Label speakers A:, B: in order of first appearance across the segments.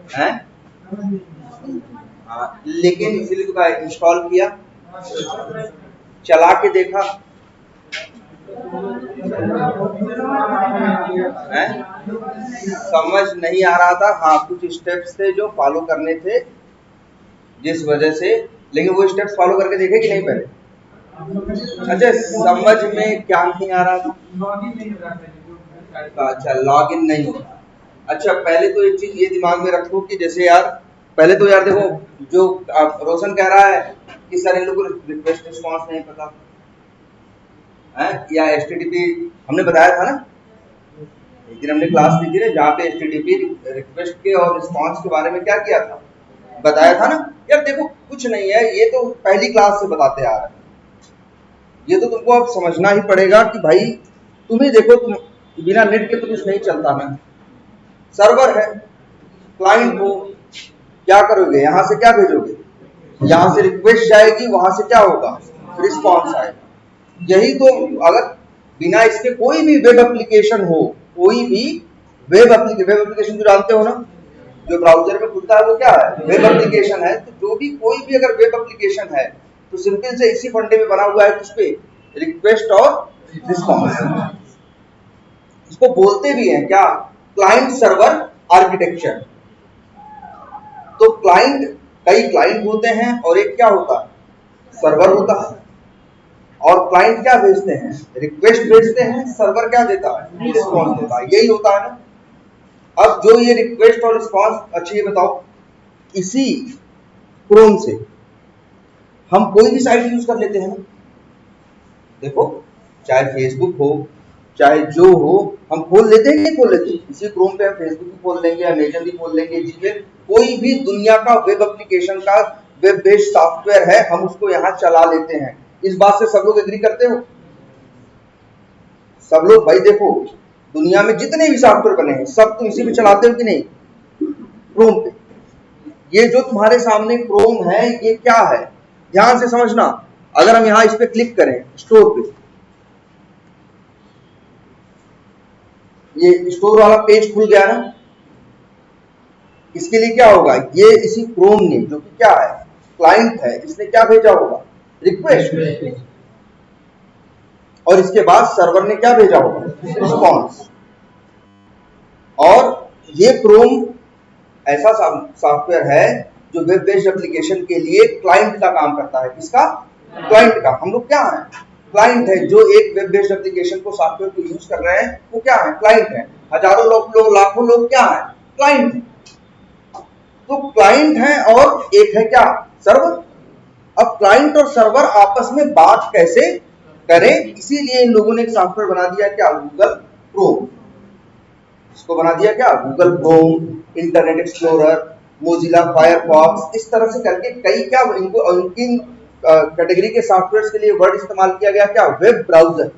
A: हैं? हाँ, लेकिन इसीलिए तो कहा इंस्टॉल किया, चला के देखा है, समझ नहीं आ रहा था। हाँ, कुछ स्टेप्स थे जो फॉलो करने थे जिस वजह से, लेकिन वो स्टेप्स फॉलो करके देखे कि नहीं पहले? अच्छा, समझ में क्या नहीं आ रहा था? अच्छा, लॉग इन नहीं होता। अच्छा, पहले तो एक चीज ये दिमाग में रखो कि जैसे यार, पहले तो यार देखो, जो रोशन कह रहा है कि सर इन लोगों को रिक्वेस्ट रिस्पॉन्स नहीं पता है, या एचटीटीपी हमने बताया था ना, एक दिन हमने क्लास ली थी ना जहाँ पे एचटीटीपी रिक्वेस्ट के और रिस्पॉन्स के बारे में क्या किया था, बताया था ना। यार देखो, कुछ नहीं है, ये तो पहली क्लास से बताते आ रहे हैं, ये तो तुमको अब समझना ही पड़ेगा कि भाई तुम्हें देखो, तुम बिना नेट के तो कुछ नहीं चलता ना। सर्वर है, क्लाइंट हो, क्या करोगे, यहां से क्या भेजोगे, यहां से रिक्वेस्ट जाएगी, वहां से क्या होगा, रिस्पॉन्स आएगा। यही तो, अगर बिना इसके कोई भी वेब एप्लीकेशन हो, कोई भी वेब एप्लीकेशन जो जानते हो ना, जो ब्राउजर में खुलता है वो क्या है, वेब एप्लीकेशन है। तो जो भी कोई भी अगर वेब एप्लीकेशन है तो सिंपल से इसी फंडे में बना हुआ है, किस पे, रिक्वेस्ट और रिस्पॉन्स। इसको बोलते भी हैं क्या, क्लाइंट सर्वर आर्किटेक्चर। तो क्लाइंट, कई क्लाइंट होते हैं और एक क्या होता है, सर्वर होता है। और क्लाइंट क्या भेजते हैं, रिक्वेस्ट भेजते हैं, सर्वर क्या देता है, रिस्पॉन्स देता है, यही होता है ना। अब जो ये रिक्वेस्ट और रिस्पॉन्स, अच्छा ये बताओ, इसी क्रोम से हम कोई भी साइट यूज कर लेते हैं ना। देखो, चाहे फेसबुक हो, चाहे जो हो, हम खोल लेते हैं, नहीं खोल लेते, इसी क्रोम पे हम फेसबुक भी खोल लेंगे, अमेजन भी खोल लेंगे, जीमेल, कोई भी दुनिया का वेब एप्लीकेशन का वेब बेस्ड सॉफ्टवेयर है, हम उसको यहाँ चला लेते हैं। इस बात से सब लोग एग्री करते हो? सब लोग, भाई देखो, दुनिया में जितने भी सॉफ्टवेयर बने हैं सब तुम इसी पे चलाते हो कि नहीं, क्रोम पे। ये जो तुम्हारे सामने क्रोम है, ये क्या है, ध्यान से समझना। अगर हम यहाँ इस पे क्लिक करें, स्टोर पे, ये स्टोर वाला पेज खुल गया ना। इसके लिए क्या होगा, ये इसी क्रोम ने, जो कि क्या है, क्लाइंट है, इसने क्या भेजा होगा, रिक्वेस्ट, और इसके बाद सर्वर ने क्या भेजा होगा, रिस्पॉन्स। और ये क्रोम ऐसा सॉफ्टवेयर है जो वेब बेस्ड एप्लीकेशन के लिए क्लाइंट का काम करता है। किसका, क्लाइंट का। हम लोग क्या है, क्लाइंट है। जो एक वेब बेस्ड एप्लीकेशन को, सॉफ्टवेयर को यूज कर रहे हैं, वो क्या है, क्लाइंट है। हजारों लोग, लाखों लोग क्या है, क्लाइंट है। तो क्लाइंट है और एक है क्या, सर्वर। अब क्लाइंट और सर्वर आपस में बात कैसे करें, इसीलिए इन लोगों ने एक सॉफ्टवेयर बना दिया, क्या, गूगल क्रोम। इसको बना दिया क्या, Google Chrome, internet explorer, Mozilla Firefox, इस तरह से करके कई क्या, इनको उनकी कैटेगरी के सॉफ्टवेयर के लिए वर्ड इस्तेमाल किया गया, क्या, वेब ब्राउजर।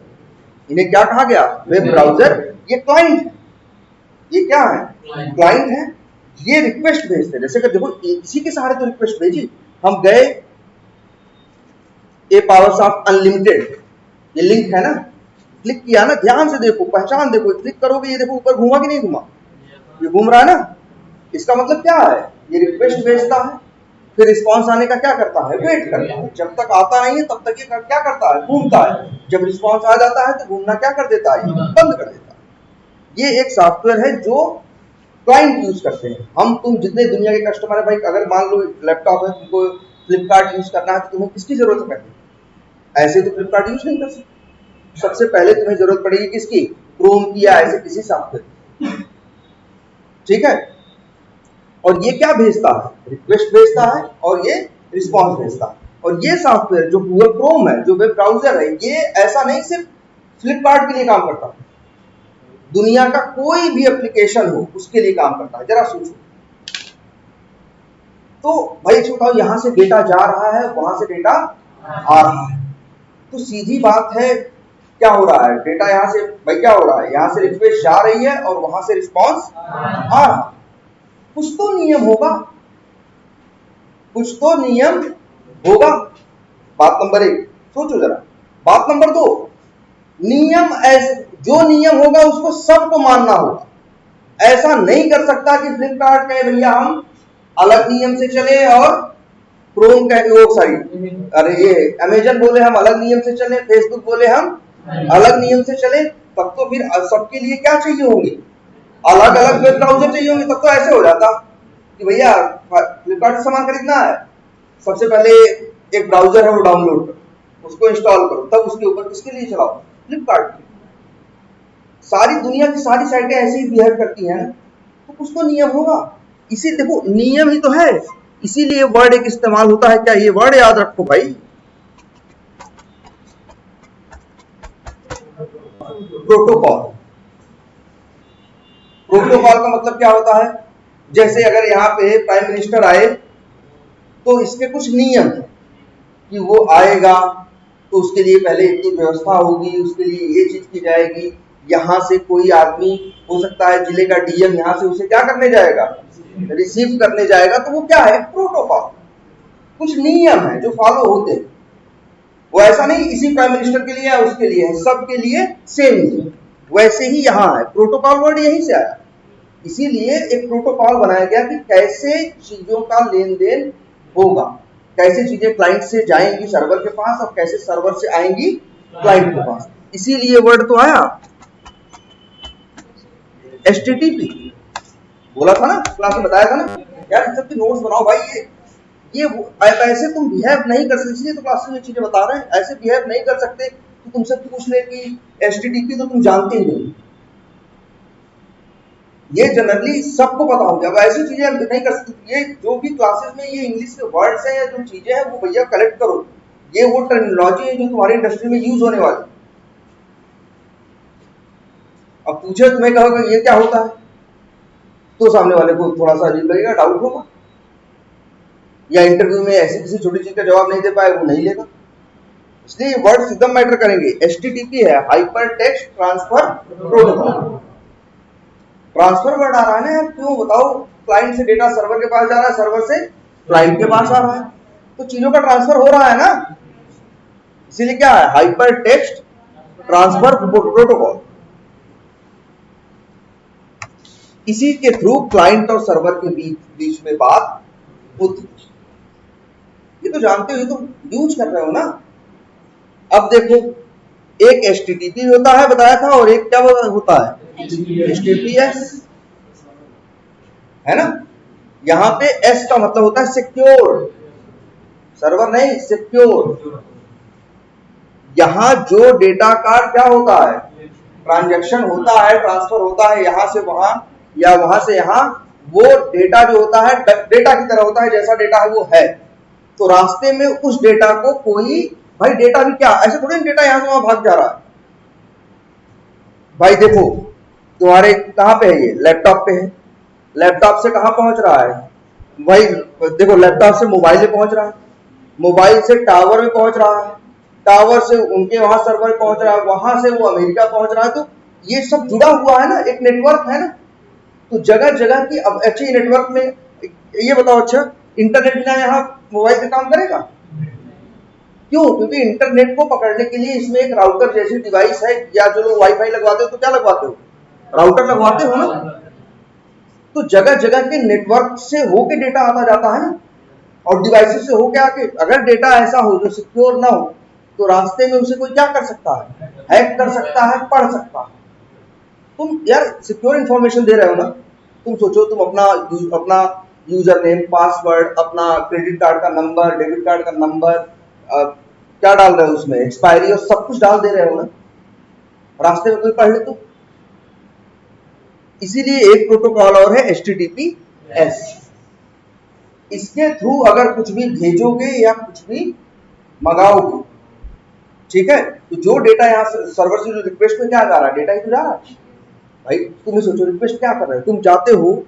A: इन्हें क्या कहा गया, वेब ब्राउजर। ये क्लाइंट है, ये क्या है, क्लाइंट है। ये रिक्वेस्ट भेजते हैं, जैसे कि देखो, इसी के सहारे तो रिक्वेस्ट भेजी। हम गए, ए पावर्स ऑफ अनलिमिटेड, ये लिंक है ना, क्लिक किया ना, ध्यान से देखो, पहचान देखो, क्लिक करोगे, ये देखो ऊपर घूमा कि नहीं घूमा, ये घूम रहा है ना। इसका मतलब क्या है, ये रिक्वेस्ट भेजता है, फिर रिस्पॉन्स आने का क्या करता है, वेट करता है। जब तक आता नहीं है तब तक ये क्या करता है, घूमता है। जब रिस्पॉन्स आ जाता है तो घूमना क्या कर देता है, बंद कर देता है। ये एक सॉफ्टवेयर है जो क्लाइंट यूज करते हैं। हम तुम जितने दुनिया के कस्टमर है भाई, अगर मान लो लैपटॉप है, तुमको फ्लिपकार्ट यूज करना है, तो तुम्हें किसकी जरूरत है, ऐसे तो फ्लिपकार्ट यूज नहीं कर सकते। सबसे पहले तुम्हें जरूरत पड़ेगी किसकी, क्रोम की, या ऐसे किसी सॉफ्टवेयर। ठीक है। और ये क्या भेजता है, रिक्वेस्ट भेजता है, और ये रिस्पॉन्स भेजता है। और ये सॉफ्टवेयर जो गूगल क्रोम है, जो वेब ब्राउजर है, ये ऐसा नहीं सिर्फ फ्लिपकार्ट के लिए काम करता है, दुनिया का कोई भी एप्लीकेशन हो उसके लिए काम करता है। जरा सोचो। तो भाई बताओ, यहां से डेटा जा रहा है, वहां से डेटा आ रहा है, तो सीधी बात है, क्या हो रहा है, डेटा यहां से, भाई क्या हो रहा है, यहां से रिक्वेस्ट जा रही है और वहां से रिस्पॉन्स आ रहा है। कुछ तो नियम होगा, कुछ तो नियम होगा। बात नंबर 1 सोचो जरा। बात नंबर 2, नियम ऐसे, जो नियम होगा उसको सबको मानना होगा। ऐसा नहीं कर सकता कि फ्लिपकार्ट कहे भैया हम अलग नियम से चले और क्रोम कहे वो सॉरी अरे ये अमेजन बोले हम अलग नियम से चले, फेसबुक बोले हम अलग नियम से चले, तब तो फिर सबके लिए क्या चाहिए होंगे, अलग अलग वेब ब्राउजर चाहिए होंगे। तब तो ऐसे हो जाता कि भैया फ्लिपकार्ट से सामान खरीदना है, सबसे पहले एक ब्राउजर है वो डाउनलोड करो, उसको इंस्टॉल करो, तब उसके ऊपर किसके लिए चलाओ, फ्लिपकार्ट के। सारी दुनिया की सारी साइटें ऐसे ही बिहेव करती हैं, तो कुछ तो नियम होगा। इसी देखो नियम ही तो है, इसीलिए वर्ड एक इस्तेमाल होता है। क्या ये वर्ड याद रखो भाई, प्रोटोकॉल। प्रोटोकॉल का मतलब क्या होता है, जैसे अगर यहाँ पे प्राइम मिनिस्टर आए तो इसके कुछ नियम है कि वो आएगा तो उसके लिए पहले इतनी व्यवस्था होगी, उसके लिए ये चीज की जाएगी, यहाँ से कोई आदमी हो सकता है जिले का डीएम यहाँ से उसे क्या करने जाएगा, रिसीव करने जाएगा, तो वो क्या है, प्रोटोकॉल। कुछ नियम है जो फॉलो होते हैं, वो ऐसा नहीं इसी प्राइम मिनिस्टर के लिए है उसके लिए है, सबके लिए सेम ही। वैसे ही यहाँ है, प्रोटोकॉल वर्ड यहीं से आया, इसीलिए एक प्रोटोकॉल बनाया गया कि कैसे चीजों का लेन देन होगा, कैसे चीजें क्लाइंट से जाएंगी सर्वर के पास और कैसे सर्वर से आएंगी क्लाइंट के पास, इसीलिए वर्ड तो आया HTTP। बोला था ना, क्लास में बताया था ना यार, इन सब की नोट्स बनाओ भाई। ये ऐसे तुम बिहेव नहीं कर सकते, इसलिए तो क्लास में चीजें बता रहे हैं, ऐसे बिहेव नहीं कर सकते तो तुमसे पूछ ले कि HTTP तो तुम जानते ही नहीं, ये जनरली सबको पता हो गया। अब ऐसी चीजें नहीं कर सकते, ये जो भी क्लासेस में ये इंग्लिश के वर्ड्स हैं या जो चीजें हैं वो भैया कलेक्ट करो, ये वो टर्मिनोलॉजी है जो तुम्हारी इंडस्ट्री में यूज होने वाली। अब पूछे तुम्हें कहोगे ये क्या होता है, तो सामने वाले को थोड़ा सा अजीब लगेगा, डाउट होगा, या इंटरव्यू में ऐसी किसी छोटी चीज का जवाब नहीं दे पाए, वो नहीं लेगा। इसलिए ये वर्ड एकदम मैटर करेंगे। HTTP है hyper text transfer protocol. Transfer word आ रहा है ना यार, क्यों बताओ, क्लाइंट से डेटा सर्वर के पास जा रहा है, सर्वर से क्लाइंट के पास आ रहा है, तो चीजों का ट्रांसफर हो रहा है ना, इसीलिए क्या है, हाइपर टेक्स्ट ट्रांसफर प्रोटोकॉल। इसी के थ्रू क्लाइंट और सर्वर के बीच में बात होती। ये तो जानते हो, ये तो यूज कर रहे हो ना। अब देखो, एक HTTP होता है बताया था, और एक क्या होता है, HTTPS, है ना। यहाँ पे S का मतलब होता है सिक्योर, सर्वर नहीं, सिक्योर। यहाँ जो डेटा का क्या होता है, ट्रांजैक्शन होता है, ट्रांसफर होता है यहां से वहां या वहां से यहां, वो डेटा जो होता है डेटा की तरह होता है, जैसा डेटा है वो है। तो रास्ते में उस डेटा को कोई, भाई डेटा भी क्या ऐसे थोड़ी डेटा यहां से वहां भाग जा रहा है। भाई देखो तुम्हारे कहां पे है, ये लैपटॉप पे है, लैपटॉप से कहां पहुंच रहा है भाई, देखो लैपटॉप से मोबाइल पे पहुंच रहा है, मोबाइल से टावर में पहुंच रहा है, टावर से उनके वहां सर्वर पहुंच रहा है, वहां से वो अमेरिका पहुंच रहा है। तो ये सब जुड़ा हुआ है ना, एक नेटवर्क है ना। तो जगह जगह की, अब अच्छी नेटवर्क में ये बताओ, अच्छा इंटरनेट बिना यहाँ मोबाइल से काम करेगा, क्यों, क्योंकि इंटरनेट को पकड़ने के लिए इसमें एक राउटर जैसी डिवाइस है, या जो लोग वाईफाई लगवाते हो तो क्या लगवाते हो, राउटर लगवाते हो ना। तो जगह जगह के नेटवर्क से होके डेटा आता जाता है ना, और डिवाइसेस से होके आके, अगर डेटा ऐसा हो जो सिक्योर ना हो, तो रास्ते में उसे कोई क्या कर सकता है, हैक कर सकता है, पढ़ सकता है। तुम यार सिक्योर इंफॉर्मेशन दे रहे हो ना, तुम सोचो तुम अपना यूजर नेम, पासवर्ड, अपना क्रेडिट कार्ड का नंबर, डेबिट कार्ड का नंबर, क्या डाल रहे हो उसमें, एक्सपायरी और सब कुछ डाल दे रहे हो ना, रास्ते में कोई पढ़ ले तो। इसीलिए एक प्रोटोकॉल और है HTTPS। इसके थ्रू अगर कुछ भी भेजोगे या कुछ भी मंगाओगे, ठीक है, तो जो डेटा यहाँ सर्वर से जो रिक्वेस्ट में क्या जा रहा है, डेटा ही तो जा रहा है। भाई तुम ही सोचो, रिक्वेस्ट क्या कर रहे हो, तुम जाते हो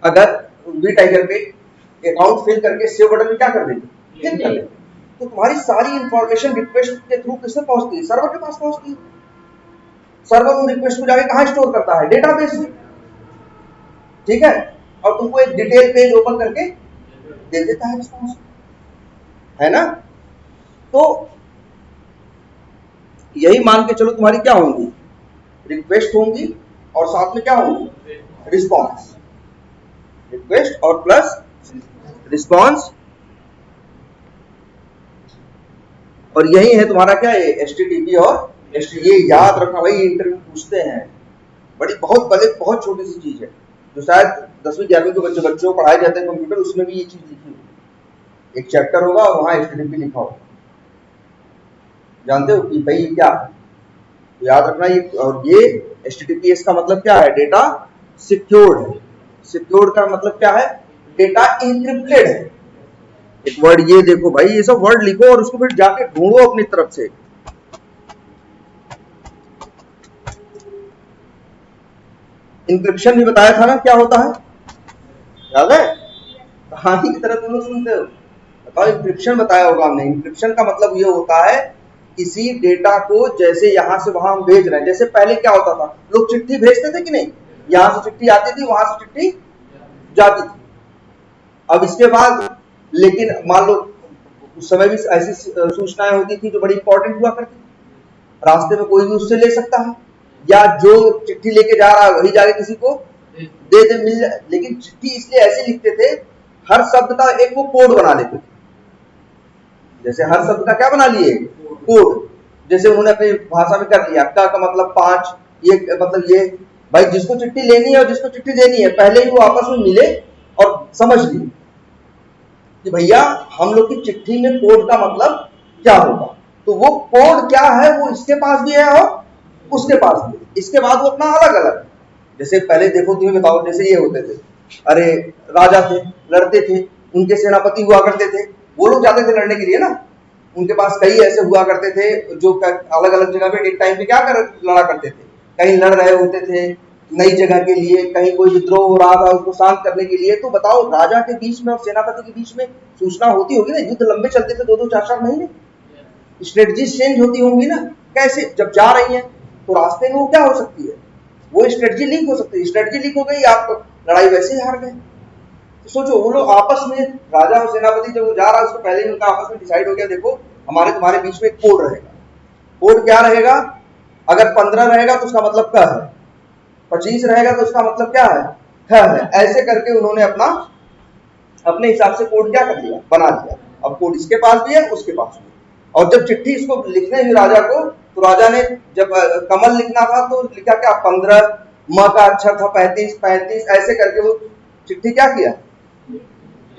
A: अगर वी टाइगर पे अकाउंट फिल करके सेव बटन में क्या कर देंगे, क्लिक कर लेंगे, तो तुम्हारी सारी इंफॉर्मेशन रिक्वेस्ट के थ्रू किससे पहुंचती है, सर्वर के पास पहुंचती है। सर्वर उन रिक्वेस्ट को जाके कहां स्टोर करता है, डेटाबेस में, ठीक है, और तुमको एक डिटेल पेज ओपन करके दे देता है रिस्पॉन्स, है ना। तो यही मान के चलो तुम्हारी क्या होंगी, रिक्वेस्ट होंगी, और साथ में क्या होंगे, रिस्पॉन्स, रिक्वेस्ट और प्लस रिस्पॉन्स। और यही है तुम्हारा क्या है, HTTP और HTTP। ये याद रखना भाई, इंटरव्यू पूछते हैं, बड़ी बहुत छोटी सी चीज है जो शायद 10वीं 11वीं के बच्चों को पढ़ाए जाते हैं कंप्यूटर, उसमें भी ये चीज लिखी होगी। एक चैप्टर होगा और वहां HTTP लिखा होगा, जानते हो कि भाई क्या है, याद रखना ये। और ये HTTPS का मतलब क्या है, डेटा सिक्योर्ड है। सिक्योर्ड का मतलब क्या है, डेटा इंक्रिप्टेड है। एक वर्ड ये देखो भाई, ये सब वर्ड लिखो और उसको फिर जाके ढूंढो अपनी तरफ से। इंक्रिप्शन भी बताया था ना क्या होता है, याद है, कहानी की तरह तुम लोग सुनते हो। बताओ, इंक्रिप्शन बताया होगा हमने। इंक्रिप्शन का मतलब ये होता है किसी डेटा को जैसे यहां से वहां हम भेज रहे हैं। जैसे पहले क्या होता था, लोग चिट्ठी भेजते थे कि नहीं, यहां से चिट्ठी आती थी, वहां से चिट्ठी जाती थी। अब इसके बाद लेकिन मान लो उस समय भी ऐसी सूचनाएं होती थी जो बड़ी इंपॉर्टेंट हुआ करती थी, रास्ते में कोई भी उससे ले सकता है, या जो चिट्ठी लेके जा रहा है वही जाके किसी को दे दे, मिल जाए। लेकिन चिट्ठी इसलिए ऐसे लिखते थे, हर शब्द का एक वो कोड बना लेते थे। जैसे हर शब्द का क्या बना लिए, कोड। जैसे उन्होंने अपनी भाषा में कर लिया, का मतलब 5, ये मतलब ये। भाई जिसको चिट्ठी लेनी है और जिसको चिट्ठी देनी है, पहले ही वो आपस में मिले और समझ लिए कि भैया हम लोग की चिट्ठी में कोड का मतलब क्या होगा। तो वो कोड क्या है, वो इसके पास भी है और उसके पास भी। इसके बाद वो अपना अलग अलग, जैसे पहले देखो तुम्हें बताओ, जैसे ये होते थे, अरे राजा थे, लड़ते थे, उनके सेनापति हुआ करते थे, वो लोग जाते थे लड़ने के लिए ना, उनके पास कई ऐसे हुआ करते थे जो अलग अलग जगह पे एक टाइम पे क्या कर लड़ा करते थे। कहीं लड़ रहे होते थे नई जगह के लिए, कहीं कोई विद्रोह हो रहा था उसको शांत करने के लिए। तो बताओ, राजा के बीच में और सेनापति के बीच में सूचना होती होगी ना, युद्ध लंबे चलते थे 2-2 4-4 महीने, स्ट्रेटजीज चेंज होती होंगी ना। कैसे, जब जा रही है तो रास्ते में वो क्या हो सकती है, वो स्ट्रेटजी लीक हो सकती है। स्ट्रेटजी लीक हो गई, आप लड़ाई वैसे ही हार गए। तो सोचो, वो लोग आपस में, राजा और सेनापति जब वो जा रहा है उसको पहले ही उनका आपस में डिसाइड हो गया, देखो हमारे तुम्हारे बीच में कोड रहेगा। कोड क्या रहेगा, अगर 15 रहेगा तो उसका मतलब क है, 25 रहेगा तो उसका मतलब क्या है, ख है। ऐसे करके उन्होंने अपने हिसाब से कोड क्या कर दिया, बना दिया। अब कोड इसके पास भी है, उसके पास भी। और जब चिट्ठी इसको लिखने हुई राजा को, तो राजा ने जब कमल लिखना था तो लिखा क्या, 15, म का अक्षर था 35, ऐसे करके वो चिट्ठी क्या किया,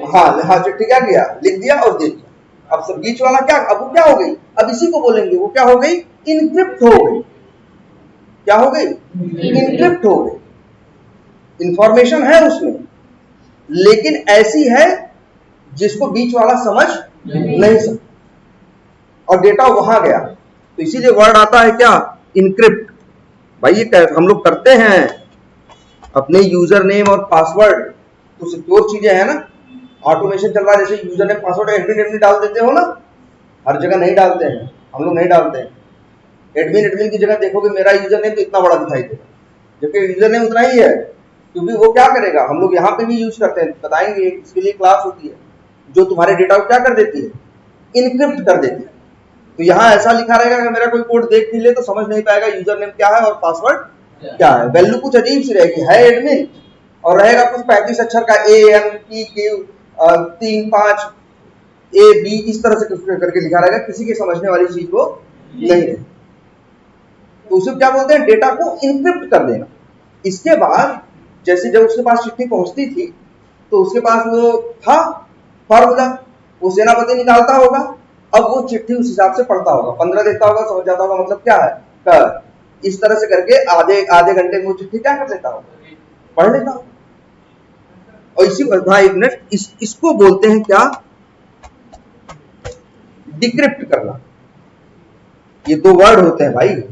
A: हाँ चिट्ठी क्या किया, लिख दिया और दे दिया। अब सब बीच वाला क्या, अब वो क्या हो गई, अब इसी को बोलेंगे, वो क्या हो गई, इनक्रिप्ट हो गई। क्या हो गई, इनक्रिप्ट हो गई। इंफॉर्मेशन है उसमें, लेकिन ऐसी है जिसको बीच वाला समझ नहीं सकता, और डेटा वहां गया। तो इसीलिए वर्ड आता है क्या, इनक्रिप्ट। भाई ये हम लोग करते हैं अपने यूजर नेम और पासवर्ड, तो सिक्योर चीजें हैं ना, ऑटोमेशन चल रहा है। जैसे यूजर नेम पासवर्ड एडमिन डाल देते हो ना, हर जगह नहीं डालते हैं, हम लोग नहीं डालते हैं। एडमिन की जगह देखोगे मेरा यूजर नेम तो इतना बड़ा दिखाई देगा, जबकि यूजर नेम उतना ही है। क्योंकि वो क्या करेगा, हम लोग यहाँ पे भी यूज करते हैं, बताएंगे, इसके लिए क्लास होती है जो तुम्हारे डेटा को क्या कर देती है, इनक्रिप्ट कर देती है। तो यहाँ ऐसा लिखा रहेगा कि मेरा कोई कोड देख भी ले तो समझ नहीं पाएगा यूजर नेम क्या है और पासवर्ड क्या है। वैल्यू कुछ अजीब सी रहेगी, है एडमिन, और रहेगा कुछ 35 अक्षर का ANPQ 3-5 AB, इस तरह से करके लिखा रहेगा, किसी के समझने वाली चीज वो नहीं है। तो उसे क्या बोलते हैं, डेटा को इनक्रिप्ट कर देना। इसके बाद जैसे जब उसके पास चिट्ठी पहुंचती थी तो उसके पास वो था फॉर्मूला, वो सेनापति निकालता होगा। अब वो चिट्ठी उस हिसाब से पढ़ता होगा, 15 देखता होगा, समझ जाता होगा मतलब क्या है, कर। इस तरह से करके आधे घंटे में वो चिट्ठी क्या कर लेता होगा, पढ़ लेता होगा। और इसी भाई एक मिनट, इसको बोलते हैं क्या, डिक्रिप्ट करना। ये दो वर्ड होते हैं भाई,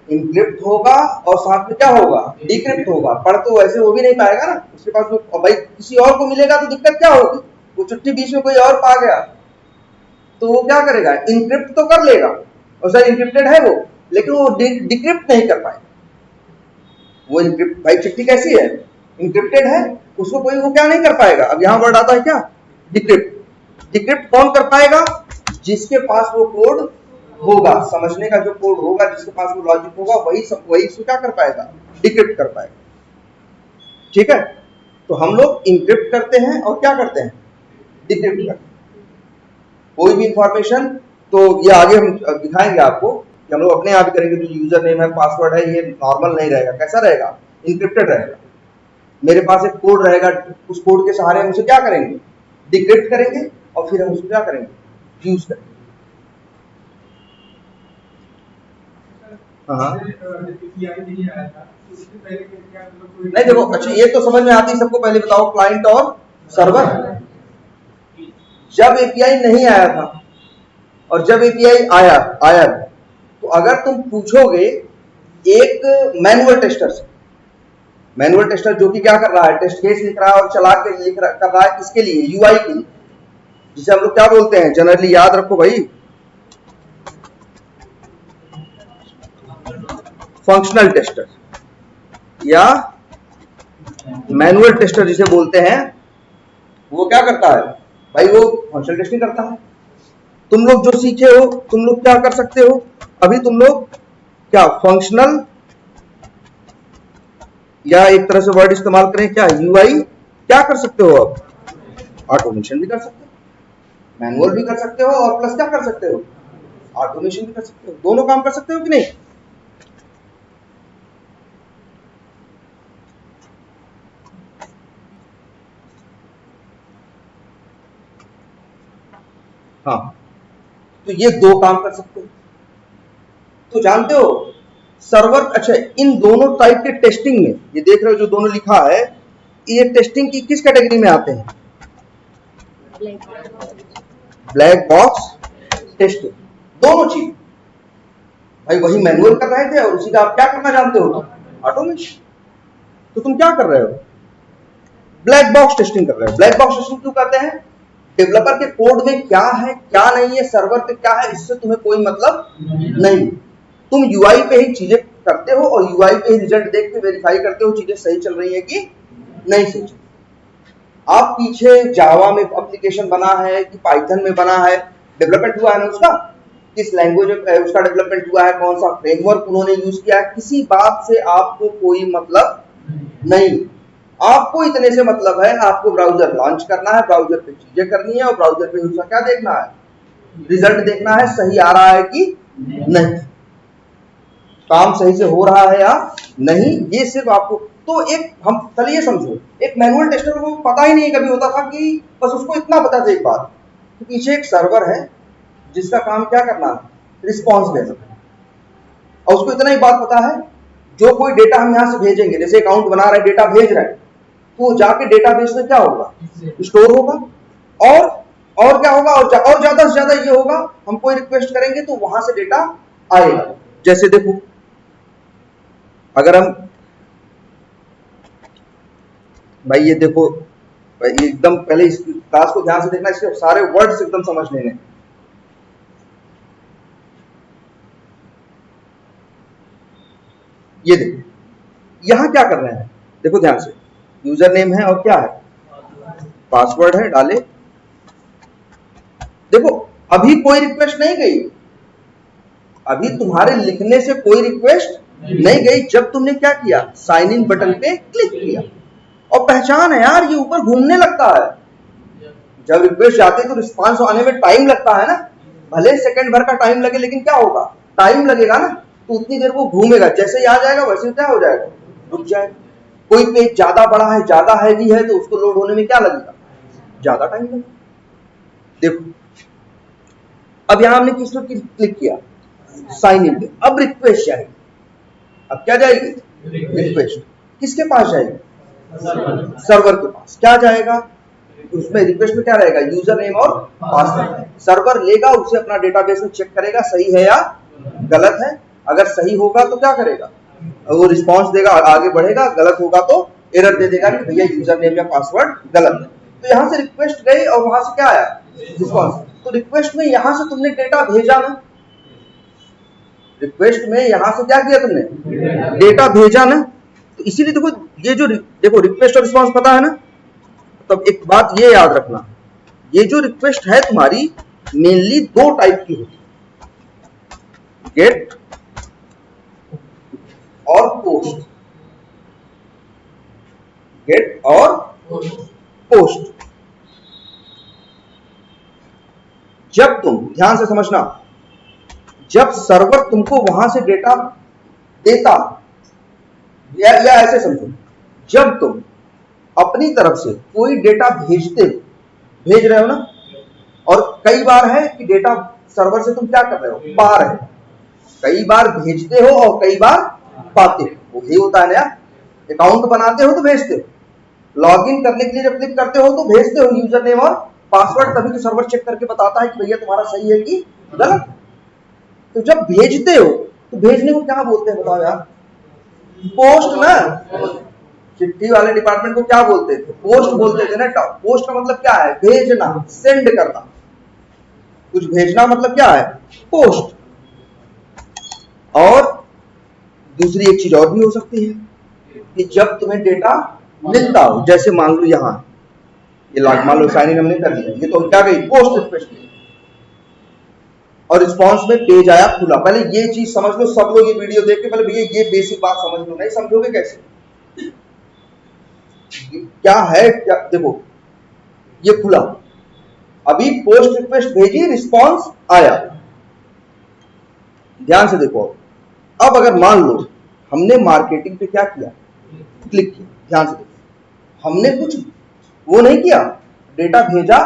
A: इनक्रिप्ट होगा और साथ में क्या होगा, डिक्रिप्ट होगा। पढ़ तो वैसे वो भी नहीं पाएगा ना, उसके पास भाई किसी और को मिलेगा तो दिक्कत क्या होगी, वो चिट्ठी बीच में कोई और पा गया तो वो क्या करेगा, इनक्रिप्ट तो कर लेगा, और सर इनक्रिप्टेड है वो, लेकिन वो डिक्रिप्ट नहीं कर पाएगा। वो इनक्रिप्ट, भाई चिट्ठी कैसी है, इनक्रिप्टेड है, उसको कोई वो क्या नहीं कर पाएगा। अब यहां वर्ड आता है क्या, डिक्रिप्ट। डिक्रिप्ट कौन कर पाएगा, जिसके पास वो कोड होगा, समझने का जो कोड होगा, जिसके पास वो लॉजिक होगा, वही इसको क्या कर पाएगा, डिक्रिप्ट कर पाएगा। ठीक है, तो हम लोग इंक्रिप्ट करते हैं और क्या करते हैं, डिक्रिप्ट करते हैं। कोई भी इंफॉर्मेशन, तो ये आगे हम दिखाएंगे आपको कि हम लोग अपने आप करेंगे। जो यूजर नेम है, पासवर्ड है, ये नॉर्मल नहीं रहेगा, कैसा रहेगा, इंक्रिप्टेड रहेगा। मेरे पास एक कोड रहेगा, उस कोड के सहारे हम उसे क्या करेंगे, डिक्रिप्ट करेंगे और फिर हम उसको क्या करेंगे, यूज करेंगे। हाँ नहीं देखो, अच्छा ये तो समझ में आती है सबको। पहले बताओ, क्लाइंट और सर्वर। जब एपीआई नहीं आया था और जब एपीआई आया तो अगर तुम पूछोगे एक मैनुअल टेस्टर से, मैनुअल टेस्टर जो कि क्या कर रहा है, टेस्ट केस लिख रहा है और चला के कर रहा है, किसके लिए, यूआई के लिए, जिसे हम लोग क्या बोलते हैं जनरली, याद रखो भाई, फंक्शनल टेस्टर या मैनुअल टेस्टर जिसे बोलते हैं। वो क्या करता है भाई, वो फंक्शनल टेस्टिंग करता है। तुम लोग जो सीखे हो, तुम लोग क्या कर सकते हो, अभी तुम लोग क्या फंक्शनल या एक तरह से वर्ड इस्तेमाल करें क्या, यूआई क्या कर सकते हो, अब ऑटोमेशन भी कर सकते हो, मैनुअल भी कर सकते हो और प्लस क्या कर सकते हो, ऑटोमेशन भी कर सकते हो। दोनों काम कर सकते हो कि नहीं। हाँ, तो ये दो काम कर सकते हो। तो जानते हो सर्वर, अच्छा इन दोनों टाइप के टेस्टिंग में, ये देख रहे हो जो दोनों लिखा है, ये टेस्टिंग की किस कैटेगरी में आते हैं, ब्लैक बॉक्स टेस्टिंग। दोनों चीज भाई, वही मैनुअल कर रहे थे और उसी का आप क्या करना जानते हो, ऑटोमेशन। तो तुम क्या कर रहे हो, ब्लैक बॉक्स टेस्टिंग कर रहे हो। ब्लैक बॉक्स टेस्टिंग क्यों करते हैं, डेवलपर के कोड में क्या है क्या नहीं है, सर्वर पे क्या है, इससे तुम्हें कोई मतलब नहीं। तुम यूआई पे ही चीजें करते हो और यूआई पे ही रिजल्ट देख के वेरीफाई करते हो चीजें सही चल रही है कि नहीं सही चल। आप पीछे जावा में एप्लीकेशन बना है कि पाइथन में बना है, डेवलपमेंट हुआ है ना उसका, किस लैंग्वेज में उसका डेवलपमेंट हुआ है, कौन सा फ्रेमवर्क उन्होंने यूज किया है, किसी बात से आपको कोई मतलब नहीं। आपको इतने से मतलब है, आपको ब्राउजर लॉन्च करना है, ब्राउजर पे चीजें करनी है और ब्राउजर पे उसका क्या देखना है, रिजल्ट देखना है, सही आ रहा है कि नहीं, काम सही से हो रहा है या नहीं। ये सिर्फ आपको, तो एक हम चलिए समझो, एक मैनुअल टेस्टर को पता ही नहीं कभी होता था कि, बस उसको इतना पता था एक बात कि पीछे एक सर्वर है जिसका काम क्या करना है, रिस्पॉन्स देना, और उसको इतना ही बात पता है जो कोई डेटा हम यहाँ से भेजेंगे, जैसे अकाउंट बना रहे डेटा भेज रहे हैं, तो जाके डेटाबेस में क्या होगा, स्टोर होगा, और क्या होगा, और ज्यादा से ज्यादा ये होगा, हम कोई रिक्वेस्ट करेंगे तो वहां से डेटा आएगा। जैसे देखो, अगर हम भाई ये देखो भाई, एकदम पहले इस क्लास को ध्यान से देखना, इसके सारे वर्ड्स एकदम समझ लेने। ये देखो यहां क्या कर रहे हैं, देखो ध्यान से, यूजर नेम है और क्या है, पासवर्ड है, डाले। देखो अभी कोई रिक्वेस्ट नहीं गई, अभी तुम्हारे लिखने से कोई रिक्वेस्ट नहीं गई। जब तुमने क्या किया, साइन इन बटन पे क्लिक किया, और पहचान है यार, ये ऊपर घूमने लगता है। जब रिक्वेस्ट जाती है तो रिस्पांस आने में टाइम लगता है ना, भले सेकंड भर का टाइम लगे, लेकिन क्या होगा, टाइम लगेगा ना, तो उतनी देर वो घूमेगा। जैसे ही आ जाएगा वैसे क्या हो जाएगा, रुक जाएगा। कोई पेज ज्यादा बड़ा है, ज्यादा हैवी है, तो उसको लोड होने में क्या लगेगा, ज्यादा टाइम लगेगा। देखो अब यहां हमने किस पर क्लिक किया, साइन इन पे, अब रिक्वेस्ट जाएगी। अब क्या जाएगी, रिक्वेस्ट किसके पास जाएगी, सर्वर के पास। क्या जाएगा उसमें, रिक्वेस्ट में क्या रहेगा, यूजर नेम और पासवर्ड। सर्वर लेगा, उसे अपना डेटाबेस में चेक करेगा सही है या गलत है। अगर सही होगा तो क्या करेगा, वो रिस्पांस देगा, आगे बढ़ेगा। गलत होगा तो एरर दे देगा कि भैया यूजर नेम या पासवर्ड गलत है। तो यहां से रिक्वेस्ट गई और वहां से क्या आया, रिस्पांस। तो रिक्वेस्ट में यहां से तुमने डेटा भेजा ना, रिक्वेस्ट में यहां से क्या किया तुमने, डेटा भेजा ना। तो इसीलिए देखो, ये जो देखो रिक्वेस्ट और रिस्पांस पता है ना, तब एक बात ये याद रखना, ये जो रिक्वेस्ट है तुम्हारी मेनली दो टाइप की होती है। गेट और पोस्ट, गेट और पोस्ट। जब तुम ध्यान से समझना, जब सर्वर तुमको वहां से डेटा देता, या ऐसे समझो, जब तुम अपनी तरफ से कोई डेटा भेज रहे हो ना, और कई बार है कि डेटा सर्वर से तुम क्या कर रहे हो, पा रहे हो, कई बार भेजते हो और कई बार पाते हो, वो ही होता है ना। अकाउंट बनाते हो तो भेजते हो, लॉगिन करने के लिए जब क्लिक करते हो तो भेजते हो यूजर नेम और पासवर्ड, तभी तो सर्वर चेक करके बताता है कि भैया तुम्हारा सही है कि गलत। तो जब भेजते हो तो भेजने को क्या बोलते हैं बताओ यार, पोस्ट ना। चिट्ठी वाले डिपार्टमेंट को क्या बोलते थे, पोस्ट बोलते थे ना। पोस्ट का मतलब क्या है, भेजना, सेंड करना। कुछ भेजना मतलब क्या है, पोस्ट। और दूसरी एक चीज और भी हो सकती है कि जब तुम्हें डेटा मिलता हो, जैसे मान लो यहाँ ये मान लो साइन इन हमने कर दिया, ये तो क्या गई, पोस्ट रिक्वेस्ट, और रिस्पॉन्स में पेज आया खुला। पहले ये चीज समझ लो, सब लोग ये वीडियो देख के पहले भैया ये बेसिक बात समझ लो, नहीं समझोगे कैसे, क्या है क्या। देखो ये खुला, अभी पोस्ट रिक्वेस्ट भेजी, रिस्पॉन्स आया, ध्यान से देखो। अब अगर मान लो हमने मार्केटिंग पे क्या किया, क्लिक किया, ध्यान से देखो, हमने कुछ वो नहीं किया, डेटा भेजा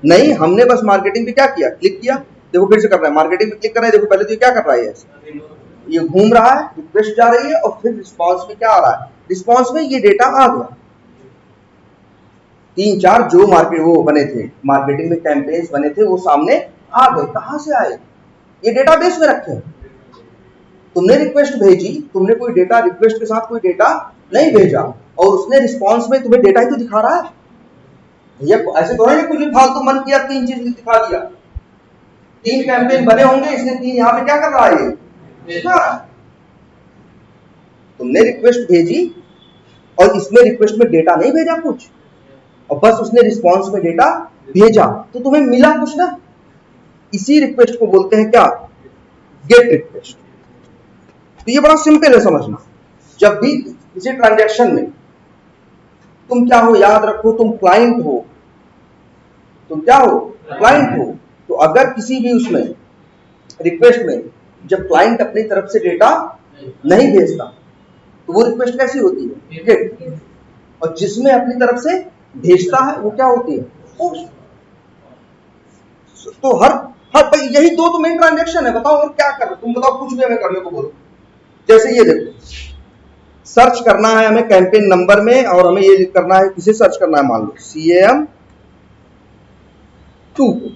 A: नहीं, हमने बस मार्केटिंग पे क्या किया, क्लिक किया। देखो फिर से कर रहा है, मार्केटिंग पे क्लिक कर रहा है, देखो पहले तो ये क्या कर रहा है, ये घूम रहा है, रिक्वेस्ट जा रही है, और फिर रिस्पॉन्स में क्या आ रहा है, रिस्पॉन्स में ये डेटा आ गया। 3-4 जो मार्केट वो बने थे, मार्केटिंग में कैंपेन्स बने थे, वो सामने आ गए। कहां से आए, ये डेटाबेस में रखे हैं। तुमने रिक्वेस्ट भेजी, तुमने कोई डेटा, रिक्वेस्ट के साथ कोई डेटा नहीं भेजा, और उसने रिस्पॉन्स में तुम्हें डेटा ही तो दिखा रहा है। भैया ऐसे तो है कुछ भी फालतू मन किया, 3 चीज दिखा दिया, 3 कैंपेन बने होंगे, इसने 3 यहाँ पे क्या कर रहा है, ये तुमने रिक्वेस्ट भेजी और इसमें रिक्वेस्ट में डेटा नहीं भेजा कुछ, और बस उसने रिस्पॉन्स में डेटा भेजा, तो तुम्हें मिला कुछ ना। इसी रिक्वेस्ट को बोलते हैं क्या, गेट रिक्वेस्ट। तो ये बड़ा सिंपल है समझना। जब भी किसी ट्रांजैक्शन में तुम क्या हो, याद रखो, तुम क्लाइंट हो, तुम क्या हो, क्लाइंट हो। तो अगर किसी भी उसमें रिक्वेस्ट में जब क्लाइंट अपनी तरफ से डेटा नहीं भेजता, तो वो रिक्वेस्ट कैसी होती है, गेट। और जिसमें अपनी तरफ से भेजता है वो क्या होती है, पोस्ट। तो हर यही 2 तो मेन ट्रांजैक्शन है। बताओ और क्या कर रहे, तुम बताओ, कुछ भी हमें करने को बोलो। जैसे ये देखो, सर्च करना है हमें कैंपेन नंबर में, और हमें ये करना है, किसे सर्च करना है, मान लो CAM2 को,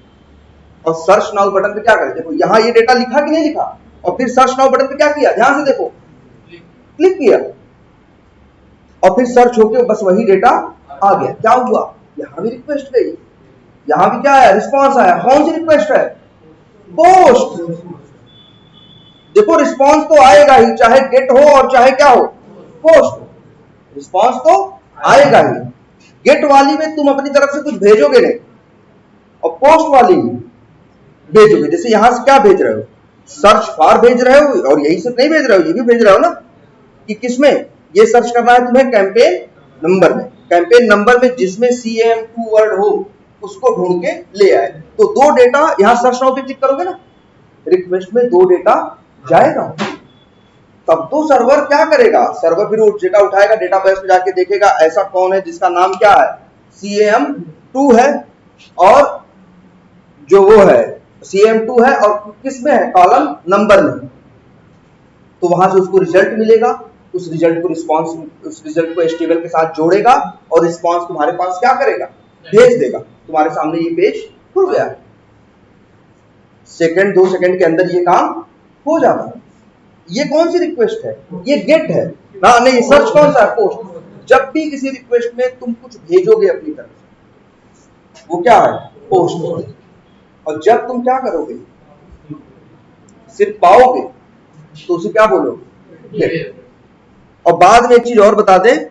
A: और सर्च नाउ बटन पे क्या करें, देखो यहां ये डेटा लिखा कि नहीं लिखा, और फिर सर्च नाउ बटन पे क्या किया, ध्यान से देखो, क्लिक किया, और फिर सर्च होके बस वही डेटा आ गया। क्या हुआ, यहां भी रिक्वेस्ट गई, यहां भी क्या आया, रिस्पॉन्स आया। कौन सी रिक्वेस्ट है, पोस्ट। देखो रिस्पॉन्स तो आएगा ही, चाहे गेट हो और चाहे क्या हो, पोस्ट, रिस्पॉन्स तो आएगा ही। गेट वाली में तुम अपनी तरफ से कुछ भेजोगे नहीं, और पोस्ट वाली में भेजोगे। जैसे यहां से क्या भेज रहे हो, सर्च फॉर भेज रहे हो, और यही से नहीं भेज रहे हो, ये भी भेज रहे हो ना, कि किसमें ये सर्च करना है तुम्हें, कैंपेन नंबर में। कैंपेन नंबर में जिसमें CAM2 वर्ड हो उसको ढूंढ के ले आए। तो 2 डेटा यहां सर्च नाउ पे क्लिक करोगे ना, रिक्वेस्ट में 2 डेटा जाएगा। तब तो सर्वर क्या करेगा, सर्वर फिर डेटा उठाएगा, डेटाबेस में जाके देखेगा ऐसा कौन है जिसका नाम क्या है, CAM2 है, और जो वो है CAM2 है, और किस में है, कॉलम नंबर में। तो वहां से उसको रिजल्ट मिलेगा, उस रिजल्ट को रिस्पॉन्स, उस रिजल्ट को HTML के साथ जोड़ेगा, और रिस्पॉन्स तुम्हारे पास क्या करेगा, भेज देगा। तुम्हारे सामने ये पेज खुल गया। 2 सेकंड के अंदर ये काम हो जाता है। ये कौन सी रिक्वेस्ट है, ये गेट है ना, नहीं सर्च कौन सा है, पोस्ट। जब भी किसी रिक्वेस्ट में तुम कुछ भेजोगे अपनी तरफ से, वो क्या है, पोस्ट। और जब तुम क्या करोगे, सिर्फ पाओगे, तो उसे क्या बोलोगे, गेट। और बाद में एक चीज और बता दें,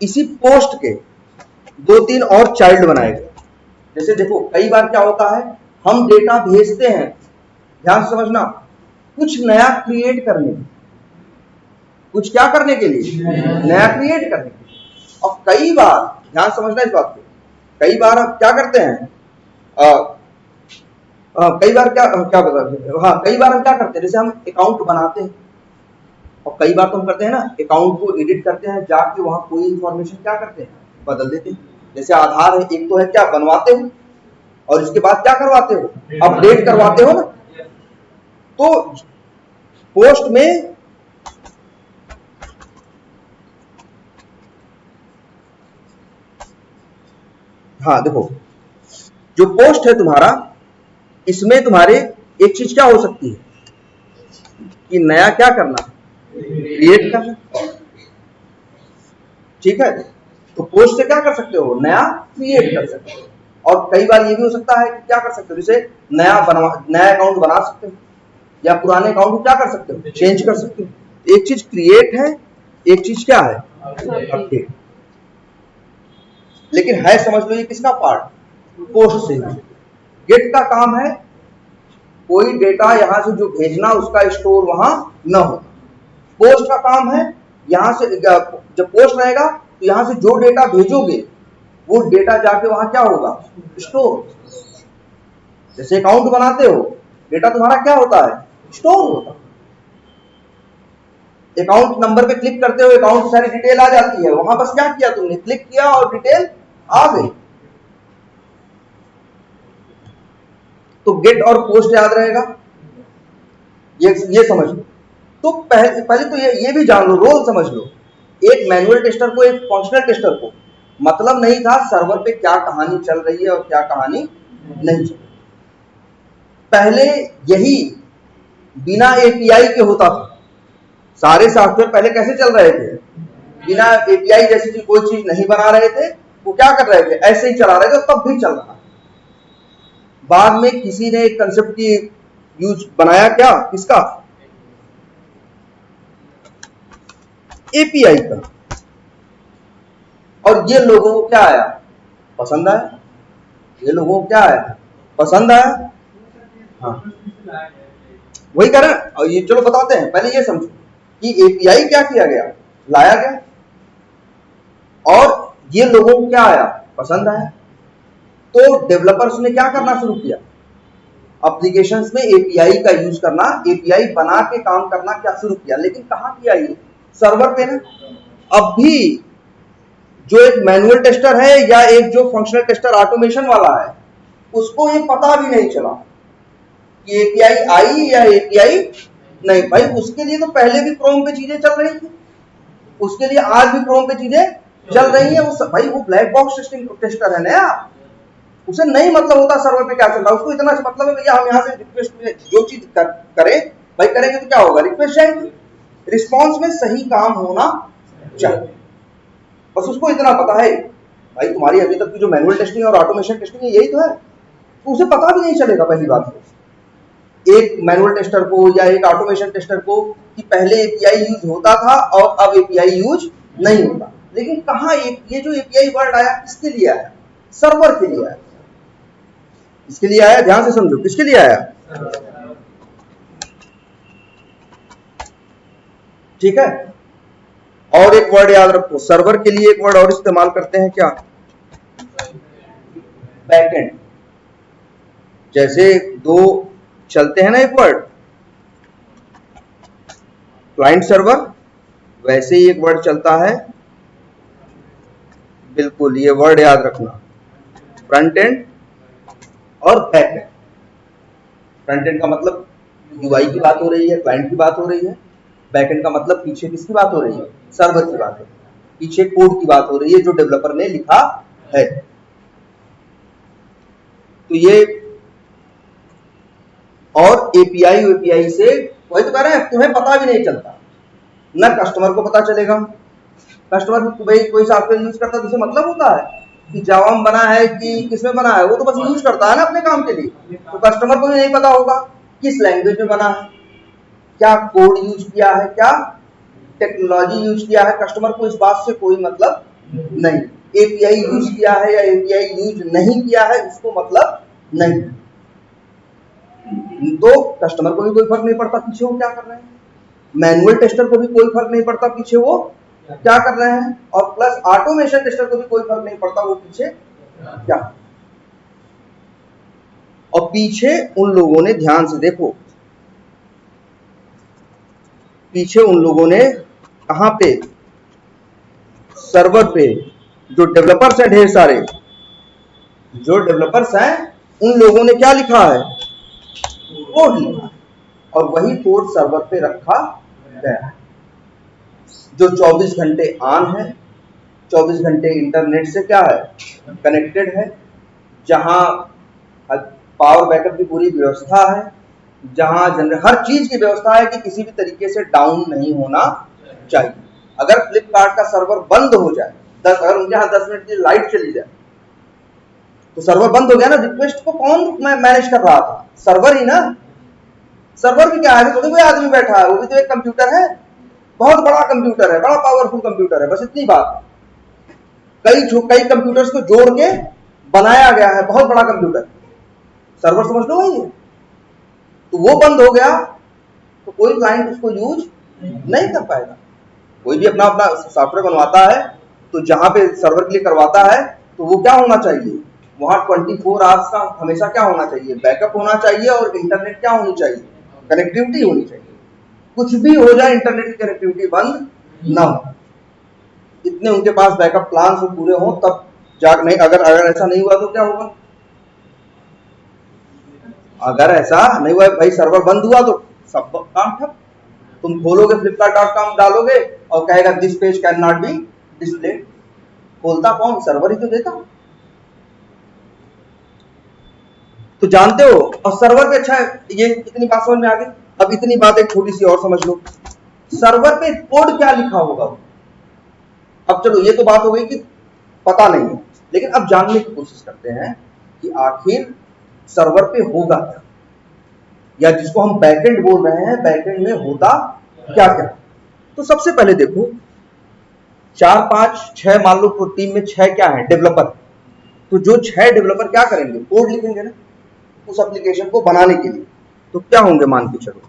A: इसी पोस्ट के 2-3 और चाइल्ड बनाए गए। जैसे देखो कई बार क्या होता है, हम डेटा भेजते हैं, ध्यान से समझना, कुछ नया क्रिएट करने, कुछ क्या करने के लिए, नया क्रिएट करने के लिए। और कई बार ध्यान समझना इस बात को, कई बार आप क्या करते हैं, कई बार क्या क्या बता, हाँ कई बार हम क्या करते हैं, जैसे हम अकाउंट बनाते हैं और कई बार तो हम करते हैं ना, अकाउंट को एडिट करते हैं, जाके वहां कोई इंफॉर्मेशन क्या करते हैं, बदल देते हैं। जैसे आधार है, एक तो है क्या बनवाते हो और इसके बाद क्या करवाते हो, अपडेट करवाते हो ना। तो पोस्ट में हाँ देखो, जो पोस्ट है तुम्हारा, इसमें तुम्हारे एक चीज क्या हो सकती है कि नया क्या करना, क्रिएट करना, ठीक है। तो पोस्ट से क्या कर सकते हो, नया क्रिएट कर सकते हो। और कई बार ये भी हो सकता है कि क्या कर सकते हो, जैसे नया अकाउंट बना सकते हो या पुराने अकाउंट को क्या कर सकते हो, चेंज कर सकते हो। एक चीज क्रिएट है, एक चीज क्या है, अपडेट। लेकिन है समझ लो ये किसका पार्ट, पोस्ट से। गेट का काम है कोई डेटा यहां से जो भेजना उसका स्टोर वहां न हो। पोस्ट का काम है यहां से जब पोस्ट रहेगा तो यहां से जो डेटा भेजोगे वो डेटा जाके वहां क्या होगा, स्टोर। जैसे अकाउंट बनाते हो, डेटा तुम्हारा क्या होता है, स्टोर होता है। अकाउंट नंबर पे क्लिक करते हो, अकाउंट सारी डिटेल आ जाती है, वहां बस क्या किया तुमने, क्लिक किया और डिटेल आ गई। तो गेट और पोस्ट याद रहेगा, ये समझ लो। तो पहले तो ये भी जान लो, रोल समझ लो। एक मैनुअल टेस्टर को, एक फंक्शनल टेस्टर को मतलब नहीं था सर्वर पे क्या कहानी चल रही है और क्या कहानी नहीं चल रही। पहले यही बिना एपीआई के होता था। सारे सॉफ्टवेयर पहले कैसे चल रहे थे, बिना एपीआई जैसी कोई चीज नहीं बना रहे थे, वो क्या कर रहे थे, ऐसे ही चला रहे थे, तब भी चल रहा। बाद में किसी ने एक कंसेप्ट की यूज बनाया, क्या, किसका, एपीआई का। और ये लोगों को क्या आया, पसंद आया। ये लोगों को क्या आया, पसंद आया। हाँ वही करें। और ये चलो बताते हैं, पहले ये समझो कि एपीआई क्या किया गया, लाया गया, और ये लोगों को क्या आया, पसंद आया। तो डेवलपर्स ने क्या करना शुरू किया, एप्लीकेशंस में एपीआई का यूज करना, एपीआई बना के काम करना क्या शुरू किया। लेकिन कहां किया ये, सर्वर पे ना। अब भी जो एक मैनुअल टेस्टर है या एक जो फंक्शनल टेस्टर ऑटोमेशन वाला है, उसको ये पता भी नहीं चला कि एपीआई आई या एपीआई नहीं। भाई उसके लिए तो पहले भी क्रोम पे चीजें चल रही थी, उसके लिए आज भी क्रोम पे चीजें चल रही है। भाई वो ब्लैक बॉक्स टेस्टर है ना, उसे नहीं मतलब होता सर्वर पे क्या चल रहा है, उसको इतना मतलब है भैया हम यहाँ से रिक्वेस्ट जो चीज करें भाई, करेंगे तो क्या होगा, रिक्वेस्ट जाएगी, रिस्पॉन्स में सही काम होना चाहिए। बस उसको इतना पता है। भाई तुम्हारी अभी तक की जो मैनुअल टेस्टिंग और ऑटोमेशन टेस्टिंग है यही तो है, तो उसे पता भी नहीं चलेगा पहली बात तो एक मैनुअल टेस्टर को या एक ऑटोमेशन टेस्टर को कि पहले एपीआई यूज होता था और अब एपीआई यूज नहीं होता। लेकिन कहाँ ये जो एपीआई वर्ड आया किसके लिए आया, सर्वर के लिए आया। इसके लिए आया, ध्यान से समझो, किसके लिए आया, ठीक है। और एक वर्ड याद रखो, सर्वर के लिए एक वर्ड और इस्तेमाल करते हैं, क्या, बैकएंड। जैसे दो चलते हैं ना एक वर्ड, क्लाइंट सर्वर, वैसे ही एक वर्ड चलता है, बिल्कुल ये वर्ड याद रखना, फ्रंट एंड और बैक एंड। फ्रंट एंड का मतलब यूआई की बात हो रही है, क्लाइंट की बात हो रही है। बैक एंड का मतलब पीछे किसकी बात हो रही है, सर्वर की बात हो रही है, पीछे कोड की बात हो रही है जो डेवलपर ने लिखा है। तो ये और एपीआई से वही तो कह रहे हैं, तुम्हें पता भी नहीं चलता, ना कस्टमर को पता चलेगा। कस्टमर भाई कोई सॉफ्टवेयर यूज करता है तो उसे मतलब होता है कि जावा में बना है कि किसमें बना है, वो तो बस यूज करता है ना अपने काम के लिए। तो कस्टमर को भी नहीं पता होगा किस लैंग्वेज में बना है, क्या कोड यूज किया है, क्या टेक्नोलॉजी यूज किया है, कस्टमर को इस बात से कोई मतलब नहीं। एपीआई यूज किया है या एपीआई यूज नहीं किया है, इसको मतलब नहीं। तो कस्टमर को भी कोई फर्क नहीं पड़ता पीछे वो क्या कर रहे हैं, मैनुअल टेस्टर को भी कोई फर्क नहीं पड़ता पीछे वो क्या कर रहे हैं, और प्लस ऑटोमेशन टेस्टर को भी कोई फर्क नहीं पड़ता वो पीछे क्या। और पीछे उन लोगों ने, ध्यान से देखो, पीछे उन लोगों ने कहां पे, सर्वर पे, जो डेवलपर्स हैं ढेर सारे, जो डेवलपर्स हैं उन लोगों ने क्या लिखा है, कोड लिखा, और वही कोड सर्वर पे रखा गया है, जो 24 घंटे ऑन है, 24 घंटे इंटरनेट से क्या है, कनेक्टेड है, जहां पावर बैकअप की पूरी व्यवस्था है, जहां हर चीज की व्यवस्था है कि किसी भी तरीके से डाउन नहीं होना चाहिए। अगर फ्लिपकार्ट का सर्वर बंद हो जाए, अगर उनके यहाँ 10 मिनट की लाइट चली जाए तो सर्वर बंद हो गया ना, रिक्वेस्ट को कौन मैनेज कर रहा था, सर्वर ही ना। सर्वर भी क्या है, तो कोई आदमी बैठा है, वो भी तो एक कंप्यूटर है, बहुत बड़ा कंप्यूटर है, बड़ा पावरफुल कंप्यूटर है, बस इतनी बात। कई कंप्यूटर्स को जोड़ के बनाया गया है बहुत बड़ा कंप्यूटर, सर्वर समझ लो वही है। तो वो बंद हो गया तो कोई क्लाइंट उसको यूज नहीं कर पाएगा। कोई भी अपना अपना सॉफ्टवेयर बनवाता है तो जहां पे सर्वर के लिए करवाता है तो वो क्या होना चाहिए, वहां 24 आवर्स का हमेशा क्या होना चाहिए, बैकअप होना चाहिए, और इंटरनेट क्या होनी चाहिए, कनेक्टिविटी होनी चाहिए। कुछ भी हो जाए इंटरनेट की कनेक्टिविटी बंद ना हो, इतने उनके पास बैकअप प्लान से पूरे हो तब जाग नहीं। अगर ऐसा नहीं हुआ तो क्या होगा, अगर ऐसा नहीं हुआ भाई, सर्वर बंद हुआ तो सब काम ठप। तुम खोलोगे flipkart.com डालोगे और कहेगा this page can not be display, खोलता कौन, सर्वर ही तो देता। तो जानते हो, और सर्वर पे अच्छा है, ये इतनी बात समझ में आ गई। अब इतनी बात एक छोटी सी और समझ लो, सर्वर पे कोड क्या लिखा होगा। अब चलो ये तो बात हो गई कि पता नहीं है, लेकिन अब जानने की कोशिश करते हैं कि आखिर सर्वर पे होगा क्या, या जिसको हम बैकएंड बोल रहे हैं, बैकएंड में होता क्या क्या। तो सबसे पहले देखो 4 5 6 मान लो टीम में 6 क्या है, डेवलपर। तो जो 6 डेवलपर क्या करेंगे, कोड लिखेंगे ना उस एप्लीकेशन को बनाने के लिए। तो क्या होंगे, मान के चलो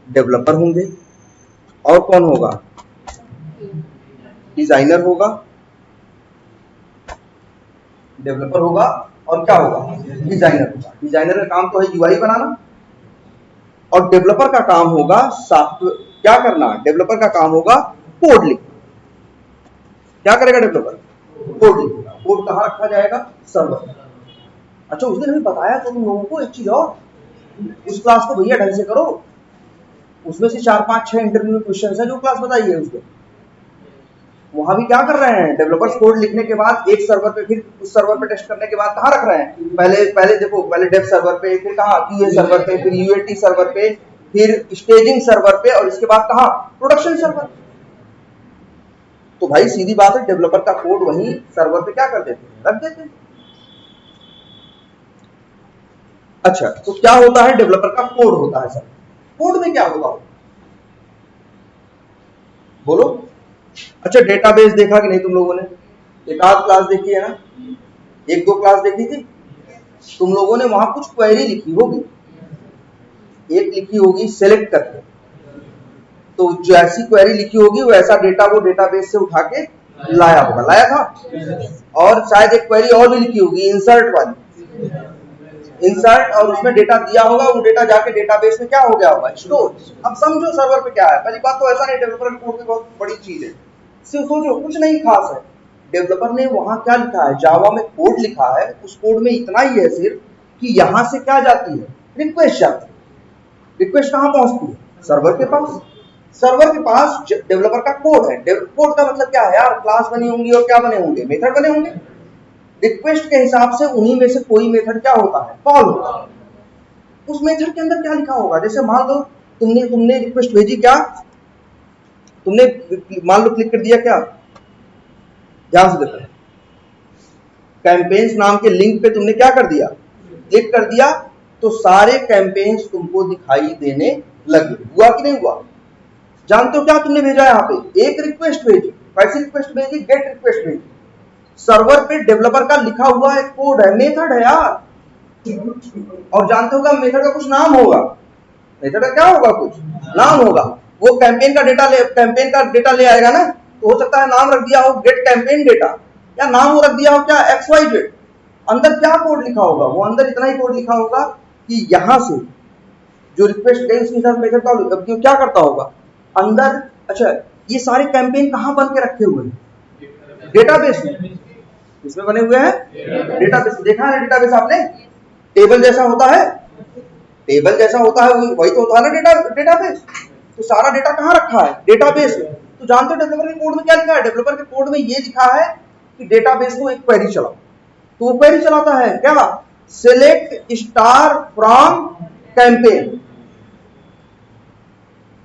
A: डेवलपर होंगे, और कौन होगा, डिजाइनर होगा, डेवलपर होगा, और क्या होगा, डिजाइनर होगा। डिजाइनर का काम तो है यूआई बनाना, और डेवलपर का काम होगा सॉफ्टवेयर क्या करना, डेवलपर का काम होगा कोड लिखना। क्या करेगा डेवलपर, कोड लिखेगा। कोड कहां रखा जाएगा, सर्वर। अच्छा उस दिन हमें बताया तो तुम लोगों को एक चीज और, उस क्लास को भैया ढंग से करो, उसमें से 4 5 6 इंटरव्यू क्वेश्चन है जो क्लास बताई है उसमें। वहां भी क्या कर रहे हैं, डेवलपर्स कोड लिखने के बाद एक सर्वर पे, फिर उस सर्वर पे टेस्ट करने के बाद कहां रख रहे हैं, पहले देखो, पहले डेव सर्वर पे, फिर कहां क्यूए सर्वर पे, फिर यूएटी सर्वर पे, फिर स्टेजिंग सर्वर पे, और इसके बाद कहां, प्रोडक्शन सर्वर। तो भाई सीधी बात है, डेवलपर का कोड वहीं सर्वर पे क्या कर देते हैं, रख देते हैं। अच्छा तो क्या होता है, डेवलपर का कोड होता है सर। कोड में क्या होगा, बोलो। अच्छा डेटाबेस देखा कि नहीं तुम लोगों ने, एक आध क्लास देखी है ना, 1 2 क्लास देखी थी तुम लोगों ने। वहां कुछ क्वेरी लिखी होगी, एक लिखी होगी सेलेक्ट करके, तो जो ऐसी क्वेरी लिखी होगी वो ऐसा डेटा वो डेटाबेस से उठा के लाया होगा, लाया था। और शायद एक क्वेरी और भी लिखी होगी इंसर्ट वाली, इंसर्ट, और उसमें डेटा दिया होगा, वो डेटा जाके डेटाबेस में क्या हो गया होगा, स्टोर। अब समझो सर्वर पे क्या है। पहली बात तो ऐसा नहीं, डेवलपर कोड में बहुत बड़ी चीज है, सिर्फ सोचो कुछ नहीं खास है। डेवलपर ने वहां क्या लिखा है, जावा में कोड लिखा है, उस कोड में इतना ही है सिर्फ कि यहां से क्या जाती है, रिक्वेस्ट जाती है। रिक्वेस्ट कहां पहुंचती है, सर्वर के पास। सर्वर के पास डेवलपर का कोड है। कोड का मतलब क्या है यार, क्लास बनी होंगी और क्या बने होंगे, मेथड बने होंगे। रिक्वेस्ट के हिसाब से उन्हीं में से कोई मेथड क्या होता है, कॉल होता है। उस मेथड के अंदर क्या लिखा होगा, जैसे मान लो तुमने रिक्वेस्ट भेजी, क्या तुमने मान लो क्लिक कर दिया, क्या ध्यान से देखो, कैंपेन्स नाम के लिंक पे तुमने क्या कर दिया, क्लिक कर दिया, तो सारे कैंपेन्स तुमको दिखाई देने लगे। हुआ कि नहीं हुआ, जानते हो क्या तुमने भेजा यहाँ पे, एक रिक्वेस्ट भेजी। कैसी रिक्वेस्ट भेजी, गेट रिक्वेस्ट भेजी। सर्वर पे डेवलपर का लिखा हुआ एक कोड है, मेथड है यार, और जानते होगा मेथड का कुछ नाम होगा, मेथड का क्या होगा, कुछ नाम होगा। वो कैंपेन का डेटा ले आएगा ना, तो हो सकता है नाम रख दिया हो गेट कैंपेन डेटा, या नाम वो रख दिया हो क्या XYZ। अंदर क्या कोड लिखा होगा, वो अंदर इतना ही कोड लिखा होगा कि यहां से जो रिक्वेस्ट गई उसके हिसाब मेथड का क्या करता होगा अंदर। अच्छा, ये सारे कैंपेन कहां बन के रखे हुए हैं, डेटाबेस में, इसमें बने हुए हैं डेटाबेस। देखा है डेटाबेस आपने, टेबल जैसा होता है, टेबल जैसा होता है, वही तो होता है ना डेटाबेस। तो सारा डेटा कहाँ रखा है, डेटाबेस में। तो जानते हो डेवलपर के कोड में क्या लिखा है, डेवलपर के कोड में ये लिखा है कि डेटाबेस को एक क्वेरी चलाओ। तो वो क्वेरी चलाता है क्या, सेलेक्ट स्टार फ्रॉम कैंपेन।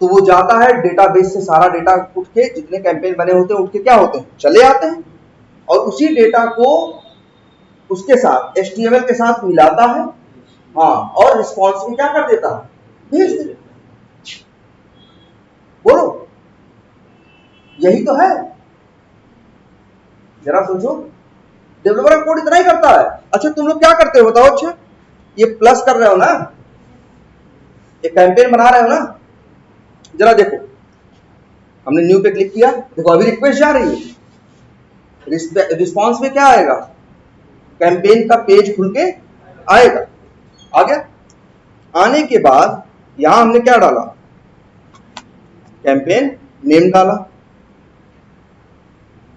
A: तो वो जाता है डेटाबेस से सारा डेटा उठ के, जितने कैंपेन बने होते हैं उठ के क्या होते हैं, चले आते हैं, और उसी डेटा को उसके साथ HTML के साथ मिलाता है, हाँ, और रिस्पॉन्स में क्या कर देता है, भेज देता। बोलो, यही तो है। जरा सोचो, डेवलपर का कोड इतना ही करता है। अच्छा, तुम लोग क्या करते हो बताओ। अच्छा, ये प्लस कर रहे हो ना, ये कैंपेन बना रहे हो ना, जरा देखो, हमने न्यू पे क्लिक किया, देखो अभी रिक्वेस्ट जा रही है, रिस्पॉन्स में क्या आएगा, कैंपेन का पेज खुल के आएगा। आ गया, आने के बाद यहां हमने क्या डाला, कैंपेन नेम डाला,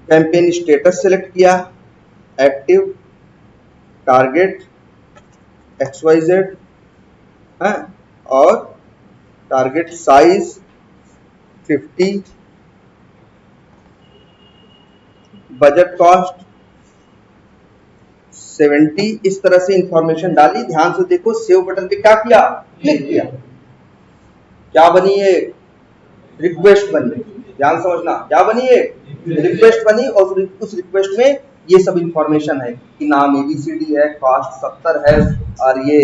A: कैंपेन स्टेटस सेलेक्ट किया, एक्टिव, टारगेट XYZ है, और टारगेट साइज 50, बजट कॉस्ट 70, इस तरह से इंफॉर्मेशन डाली। ध्यान से देखो, सेव बटन पे क्या किया, क्लिक किया, क्या बनी है, रिक्वेस्ट बनी। ध्यान समझना, क्या बनी है, रिक्वेस्ट बनी, और उस रिक्वेस्ट में ये सब इंफॉर्मेशन है कि नाम ABCD है, कॉस्ट 70 है, और ये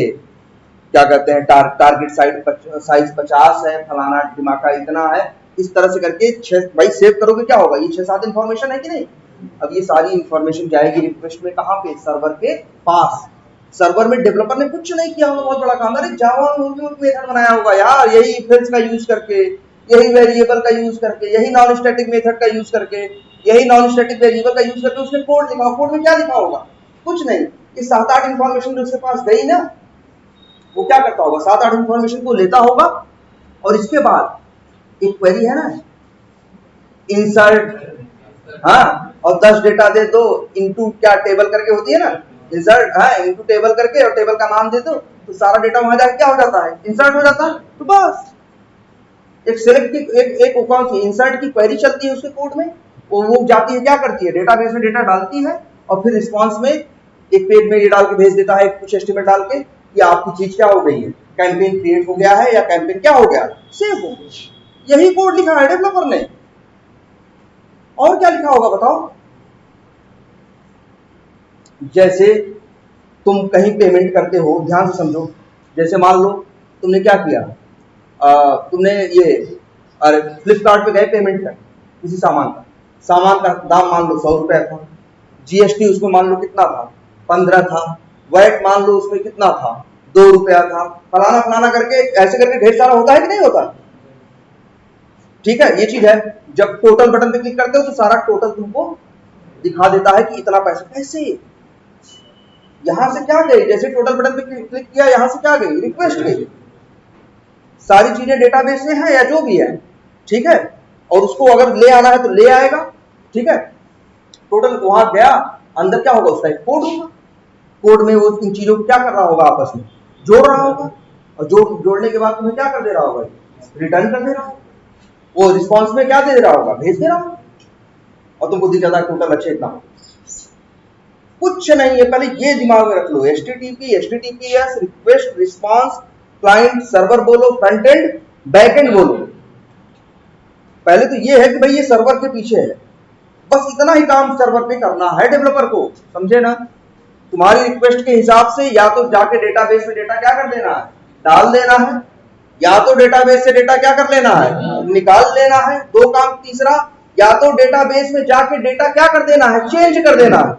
A: क्या कहते हैं, टारगेट साइज 50 है, फलाना दिमागा इतना है। इस तरह से करके भाई सेव करोगे क्या होगा, ये 6-7 इंफॉर्मेशन है कि नहीं। अब ये सारी इंफॉर्मेशन जाएगी रिक्वेस्ट में, कहां पे, सर्वर के पास। सर्वर में डेवलपर ने कुछ नहीं किया होगा, बहुत बड़ा काम, अरे जावा मेथड बनाया होगा यार, यही इफ का यूज करके, यही वेरिएबल का यूज करके, यही नॉन स्टैटिक मेथड का यूज करके, यही नॉन स्टैटिक वेरिएबल का यूज करके उसने कोड लिखा। कोड में क्या लिखा होगा, कुछ नहीं। ये 7-8 इंफॉर्मेशन जो उसके पास गई ना, वो क्या करता होगा, 7-8 इंफॉर्मेशन को लेता होगा, और इसके बाद एक क्वेरी है ना, इंसर्ट, हाँ, और 10 डेटा दे दो, इनटू क्या टेबल करके होती है ना, इंसर्ट, हाँ, इनटू टेबल करके, और टेबल का नाम दे दो, तो सारा डेटा वहां जाके क्या हो जाता है, इंसर्ट हो जाता है। तो बस एक सेलेक्ट की एक कौन सी इंसर्ट की क्वेरी चलती है उसके कोड में, वो जाती है, क्या करती है, डेटाबेस में डेटा डालती है, और फिर रिस्पॉन्स में एक पेज में ये डाल के भेज देता है, कुछ एस्टिमेट डाल के कि आपकी चीज क्या हो गई है, कैंपेन क्रिएट हो गया है, या कैंपेन क्या हो गया, सेव हो गया। यही कोड लिखा है डेवलपर ने, और क्या लिखा होगा बताओ। जैसे तुम कहीं पेमेंट करते हो, ध्यान से समझो, जैसे मान लो तुमने क्या किया, तुमने ये, अरे फ्लिपकार्ट पे गए पेमेंट कर किसी सामान का दाम मान लो 100 रुपया था, GST उसमें मान लो कितना था, 15 था, वैट मान लो उसमें कितना था, 2 रुपया था, फलाना फलाना करके, ऐसे करके ढेर सारा होता है कि नहीं होता। ठीक है, ये चीज है। जब टोटल बटन पे क्लिक करते हो तो सारा टोटल तुमको दिखा देता है कि इतना पैसा। कैसे, यहां से क्या गई, जैसे टोटल बटन पे क्लिक किया, यहां से क्या गई, रिक्वेस्ट गई। सारी चीजें डेटाबेस में है या जो भी है, ठीक है, और उसको अगर ले आना है तो ले आएगा। ठीक है, टोटल वहां गया, अंदर क्या होगा, उसका एक कोड होगा, कोड में वो इन चीजों को क्या कर रहा होगा, आपस में जोड़ रहा होगा, और जोड़ने के बाद तुम्हें क्या कर दे रहा होगा, रिटर्न कर दे रहा होगा। वो रिस्पॉन्स में क्या दे रहा होगा, भेज दे रहा होगा, और तुमको दिख जाता है टोटल अच्छे इतना। कुछ नहीं है, पहले ये दिमाग में रख लो, HTTPS, request response, client server बोलो, फ्रंट एंड बैक एंड बोलो। पहले तो ये है कि भाई ये सर्वर के पीछे है, बस इतना ही काम सर्वर पे करना है डेवलपर को, समझे ना। तुम्हारी रिक्वेस्ट के हिसाब से या तो जाके डेटाबेस में डेटा क्या कर देना है, डाल देना है, या तो डेटाबेस से डेटा क्या कर लेना है, निकाल लेना है। 2 काम। तीसरा, या तो डेटाबेस में जाके डेटा क्या कर देना है, चेंज कर देना है।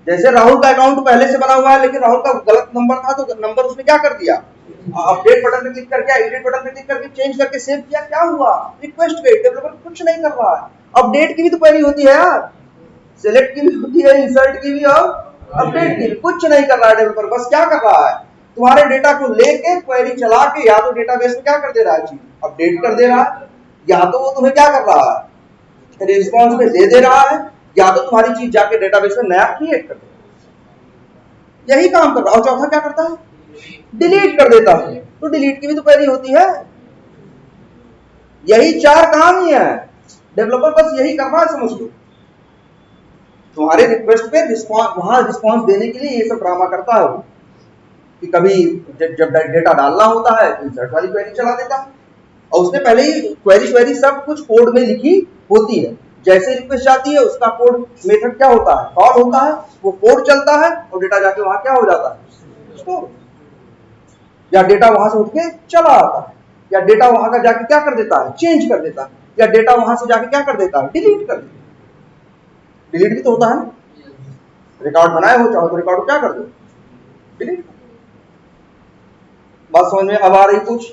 A: जैसे राहुल का अकाउंट पहले से बना हुआ है लेकिन राहुल का गलत नंबर था तो नंबर उसने क्या कर दिया, अपडेट बटन पे क्लिक करके, एडिट बटन पे क्लिक करके चेंज करके सेव किया, क्या हुआ, रिक्वेस्ट गई, डेवलपर कुछ नहीं कर रहा है। अपडेट की भी तो क्वेरी होती है यार, सेलेक्ट की भी होती है, इंसर्ट की भी और अपडेट की भी, कुछ नहीं कर रहा है डेवलपर, बस क्या कर रहा है, तुम्हारे डेटा को लेके क्वेरी चला के या तो डेटाबेस में क्या कर दे रहा है, चीज अपडेट कर दे रहा है, या तो वो तुम्हें क्या कर रहा है, रिस्पॉन्स में दे रहा है, या तो तुम्हारी चीज जाके डेटाबेस में नया क्रिएट कर दे, यही काम कर रहा है। और चौथा क्या करता है, डिलीट कर देता है, तो डिलीट की भी तो क्वेरी होती है। यही 4 काम ही है, डेवलपर बस यही कर रहा है, समझ लो। तुम्हारे रिक्वेस्ट पे वहां रिस्पॉन्स देने के लिए ये सब ड्रामा करता है वो, कि कभी जब डेटा डालना होता है तो इंसर्ट वाली क्वेरी चला देता है, और उसने पहले ही क्वेरी सब कुछ कोड में लिखी होती है, जैसे रिक्वेस्ट जाती है उसका कोड मेथड क्या होता है, कॉल होता है, वो कोड चलता है और डेटा जाके वहां क्या हो जाता है, स्टोर, या डेटा वहां से उठ के चला आता है, या डेटा वहां का जाके क्या कर देता है, चेंज कर देता है, या डेटा वहां से जाके क्या कर देता है, डिलीट कर देता है। डिलीट भी तो होता है ना, रिकॉर्ड बनाए हो चाहो तो रिकॉर्ड को क्या कर दो, डिलीट। बात समझ में अब आ रही कुछ?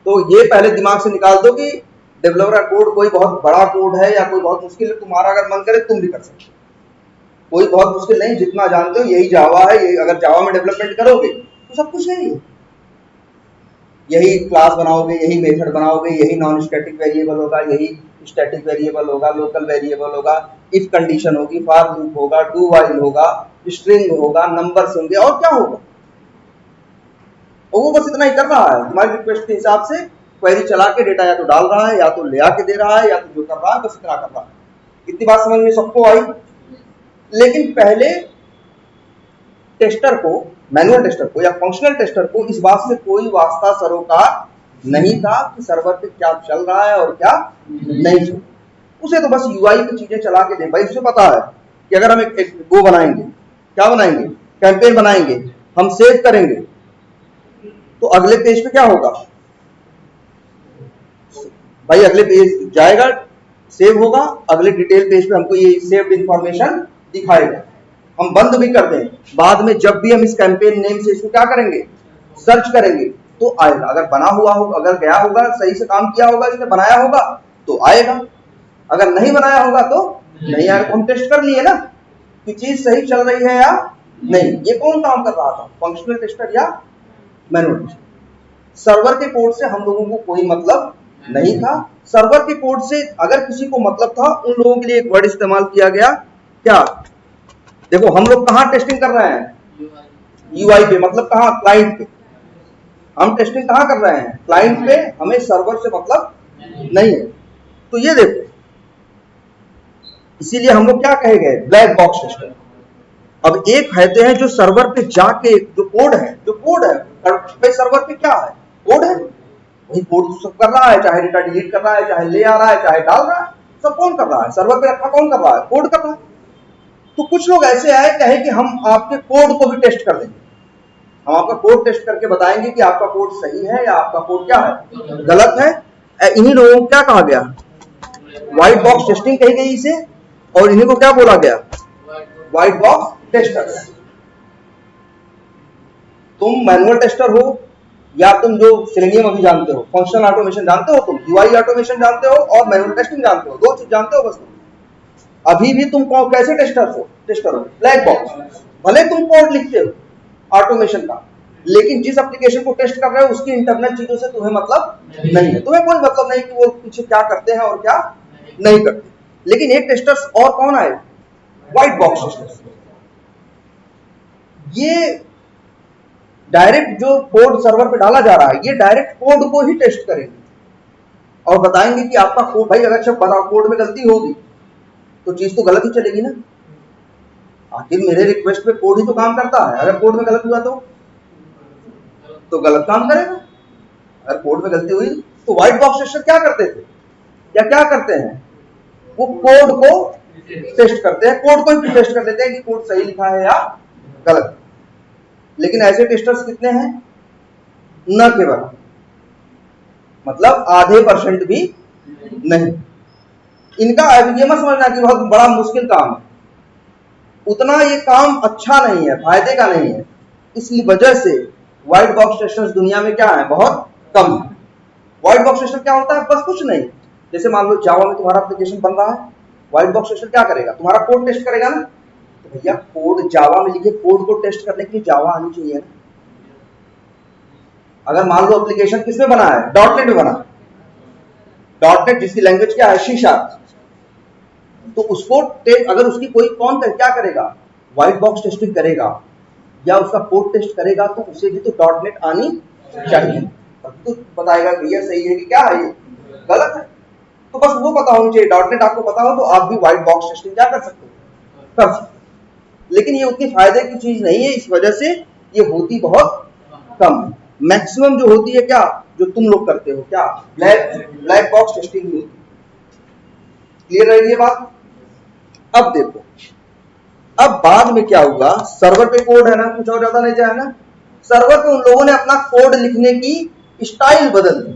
A: तो ये पहले दिमाग से निकाल दो कि डेवलपर का कोड कोई बहुत बड़ा कोड है या कोई बहुत मुश्किल है, तुम्हारा अगर मन करे तुम भी कर सकते हो, कोई बहुत मुश्किल नहीं, जितना जानते हो यही जावा है, यही अगर जावा में डेवलपमेंट करोगे तो सब कुछ यही है, यही क्लास बनाओगे, यही मेथड बनाओगे, यही नॉन स्टैटिक वेरिएबल होगा, यही स्टैटिक वेरिएबल होगा, लोकल वेरिएबल होगा, इफ कंडीशन होगी, फॉर लूप होगा, डू व्हाइल होगा, स्ट्रिंग होगा, नंबर्स होंगे, और क्या होगा, और वो बस इतना ही कर रहा है, हमारी रिक्वेस्ट के हिसाब से क्वेरी चला के डेटा या तो डाल रहा है, या तो ले आके दे रहा है, या तो जो कर रहा है बस इतना कर रहा है। इतनी बात समझ में सबको आई? लेकिन पहले टेस्टर को, मैनुअल टेस्टर को या फंक्शनल टेस्टर को इस बात से कोई वास्ता सरोकार नहीं था कि सर्वर पे क्या चल रहा है और क्या नहीं चल, उसे तो बस यूआई की चीजें चला के दे। भाई उसे पता है कि अगर हम एक वो बनाएंगे, क्या बनाएंगे, कैंपेन बनाएंगे, हम सेव करेंगे तो अगले पेज पे क्या होगा भाई, अगले पेज जाएगा, सेव होगा, अगले डिटेल पेज पे हमको ये सेव्ड इंफॉर्मेशन दिखाएगा, हम बंद भी कर दें, बाद में जब भी हम इस कैंपेन नेम से इसको क्या करेंगे, सर्च करेंगे तो आएगा, अगर बना हुआ होगा, अगर गया होगा, सही से काम किया होगा, इसने बनाया होगा तो आएगा, अगर नहीं बनाया होगा तो नहीं आएगा। तो हम टेस्ट कर लिए ना कि चीज सही चल रही है या नहीं। ये कौन काम कर रहा था, फंक्शनल टेस्टर या मैनुअल टेस्टर? सर्वर के कोड से हम लोगों को कोई मतलब नहीं था। सर्वर के कोड से अगर किसी को मतलब था, उन लोगों के लिए एक वर्ड इस्तेमाल किया गया, क्या, देखो हम लोग कहां टेस्टिंग कर रहे हैं, यूआई पे, मतलब कहां, क्लाइंट पे। हम टेस्टिंग कहां कर रहे हैं, क्लाइंट पे, हमें सर्वर से मतलब नहीं है। तो ये देखो, इसीलिए हम लोग क्या कहे गए, ब्लैक बॉक्स टेस्टर। अब एक कहते हैं जो सर्वर पे जाके जो कोड है भाई, सर्वर पे क्या है, कोड है, वही कोड सब कर रहा है, चाहे डेटा डिलीट कर रहा है, चाहे ले आ रहा है, चाहे डाल रहा है, सब कौन कर रहा है, सर्वर पे रखा कौन कर रहा है, कोड कर रहा है। तो कुछ लोग ऐसे आए कहे कि हम आपके कोड को भी टेस्ट कर देंगे, हम आपका कोड टेस्ट करके बताएंगे कि आपका कोड सही है या आपका कोड क्या है, गलत है। इन्हीं लोगों को क्या कहा गया, व्हाइट बॉक्स टेस्टिंग कही गई इसे, और इन्हीं को क्या बोला गया, व्हाइट बॉक्स टेस्टर। तुम मैनुअल टेस्टर हो या तुम जो सेलेनियम अभी जानते हो, फंक्शनल ऑटोमेशन जानते हो, तुम यूआई ऑटोमेशन जानते हो और मैनुअल टेस्टिंग जानते हो, दो चीज जानते हो बस तुम। अभी भी तुम कैसे टेस्टर हो, ब्लैक बॉक्स। भले तुम कोड लिखते हो ऑटोमेशन का, लेकिन जिस एप्लीकेशन को टेस्ट कर रहे हो उसकी इंटरनल चीजों से तुम्हें मतलब नहीं है, तुम्हें कोई मतलब नहीं कि वो पीछे क्या करते हैं और क्या नहीं करते। लेकिन एक टेस्टर्स और कौन आए, व्हाइट बॉक्स टेस्टर्स। ये डायरेक्ट जो कोड सर्वर पे डाला जा रहा है, ये डायरेक्ट कोड को ही टेस्ट करेंगे और बताएंगे कि आपका कोड, भाई अगर सब कोड में गलती होगी तो चीज तो गलत ही चलेगी ना। आखिर मेरे रिक्वेस्ट पे कोड ही तो काम करता है, अगर कोड में गलत हुआ तो गलत काम करेगा। अगर कोड में गलती हुई तो व्हाइट बॉक्स टेस्टर क्या करते थे या क्या करते हैं, वो कोड को टेस्ट करते हैं, कोड को ही टेस्ट कर देते हैं कि कोड सही लिखा है या गलत। लेकिन ऐसे टेस्टर्स कितने हैं, न के बराबर, मतलब आधे % भी नहीं। इनका ये मत समझना कि बहुत बड़ा मुश्किल काम है, उतना ये काम अच्छा नहीं है, फायदे का नहीं है। इसलिए वजह से व्हाइट बॉक्स टेस्टर्स दुनिया में क्या है, बहुत कम है। व्हाइट बॉक्स टेस्टर क्या होता है, बस कुछ नहीं, जैसे मान लो जावा में तुम्हारा एप्लीकेशन बन रहा है, व्हाइट बॉक्स टेस्टर क्या करेगा, तुम्हारा कोड टेस्ट करेगा ना। तो भैया कोड जावा में लिखे कोड को टेस्ट करने के लिए जावा आनी चाहिए ना। अगर मान लो एप्लीकेशन किसमें बना है, डॉटनेट में बना, डॉटनेट जिसकी लैंग्वेज क्या है, सी शार्प, तो उसको अगर उसकी कोई कौन क्या करेगा, व्हाइट बॉक्स टेस्टिंग करेगा या उसका कोड टेस्ट करेगा, तो उसे भी तो डॉटनेट आनी चाहिए, तब तो बताएगा भैया सही है कि क्या है, ये गलत है। तो बस वो पता होनी चाहिए, डॉटनेट आपको पता हो तो आप भी व्हाइट बॉक्स टेस्टिंग क्या कर सकते हो, कर सकते हो। लेकिन ये उतनी फायदे की चीज नहीं है, इस वजह से ये होती बहुत कम है। मैक्सिमम जो होती है क्या, जो तुम लोग करते हो क्या, ब्लैक बॉक्स टेस्टिंग होती है। क्लियर है ये बात। अब देखो, अब बाद में क्या हुआ, सर्वर पे कोड है ना, कुछ और ज्यादा नहीं जाए ना, सर्वर पे उन लोगों ने अपना कोड लिखने की स्टाइल बदल दी।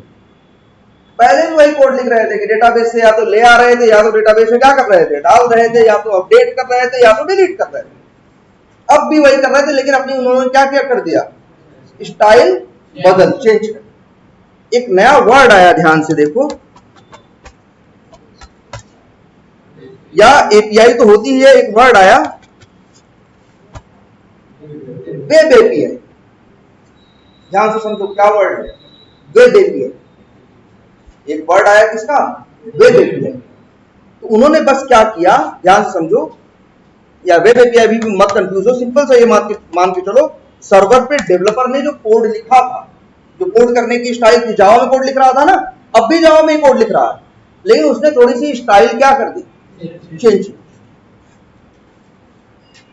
A: पहले भी वही कोड लिख रहे थे कि डेटाबेस से या तो ले आ रहे थे, या तो डेटाबेस में क्या कर रहे थे, डाल रहे थे, या तो अपडेट कर रहे थे, या तो डिलीट कर रहे थे। अब भी वही कर रहे थे, लेकिन अपनी उन्होंने क्या क्या कर दिया, स्टाइल बदल, चेंज कर। एक नया वर्ड आया, ध्यान से देखो, या एपीआई तो होती है, एक वर्ड आया वेब एपीआई। ध्यान से समझो क्या वर्ड है, वेब एपीआई। एक वर्ड आया किसका, वेब एपीआई। तो उन्होंने बस क्या किया, ध्यान से समझो, या वेब एपीआई भी मत कंफ्यूज हो, सिंपल सा ये मान के चलो, सर्वर पे डेवलपर ने जो कोड लिखा था, जो कोड करने की स्टाइल थी, जावा में कोड लिख रहा था ना, अब भी जावा में कोड लिख रहा है, लेकिन उसने थोड़ी सी स्टाइल क्या कर दी, चेंज।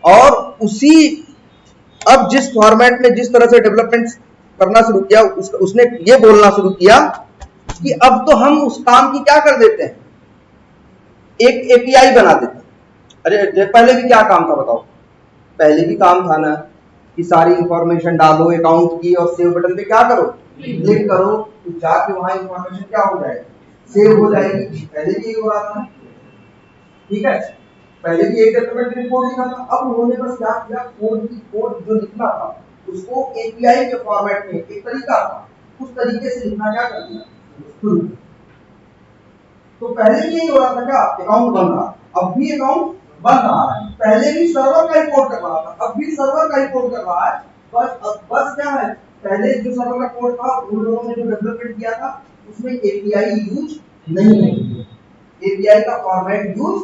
A: और उसी, अब जिस फॉर्मेट में जिस तरह से डेवलपमेंट करना शुरू किया, उसने ये बोलना शुरू किया कि अब तो हम उस काम की क्या कर देते हैं, एक एपीआई बना देते हैं। अरे पहले भी क्या काम था बताओ, पहले भी काम था ना कि सारी इंफॉर्मेशन डालो अकाउंट की, और सेव बटन पे क्या करो, क्लिक करो, तो जाके वहां इंफॉर्मेशन क्या हो जाएगी, सेव हो जाएगी। पहले भी ये हो रहा था, ठीक है, पहले भी एक डेवलपमेंट ने कोड लिखा था। अब उन्होंने बस क्या किया, कोड जो लिखना था उसको एपीआई के फॉर्मेट में, एक तरीका था, उस तरीके से लिखना क्या कर दिया शुरू। तो पहले भी यही हो रहा था क्या, अकाउंट बन रहा, अब भी अकाउंट बन रहा है, पहले भी सर्वर का ही कोड कर रहा था, अब भी सर्वर का ही कोड कर रहा है। बस क्या है, पहले जो सर्वर का कोड था, उन लोगों ने जो डेवलपमेंट किया था उसमें एपीआई यूज नहीं किया, एपीआई का फॉर्मेट यूज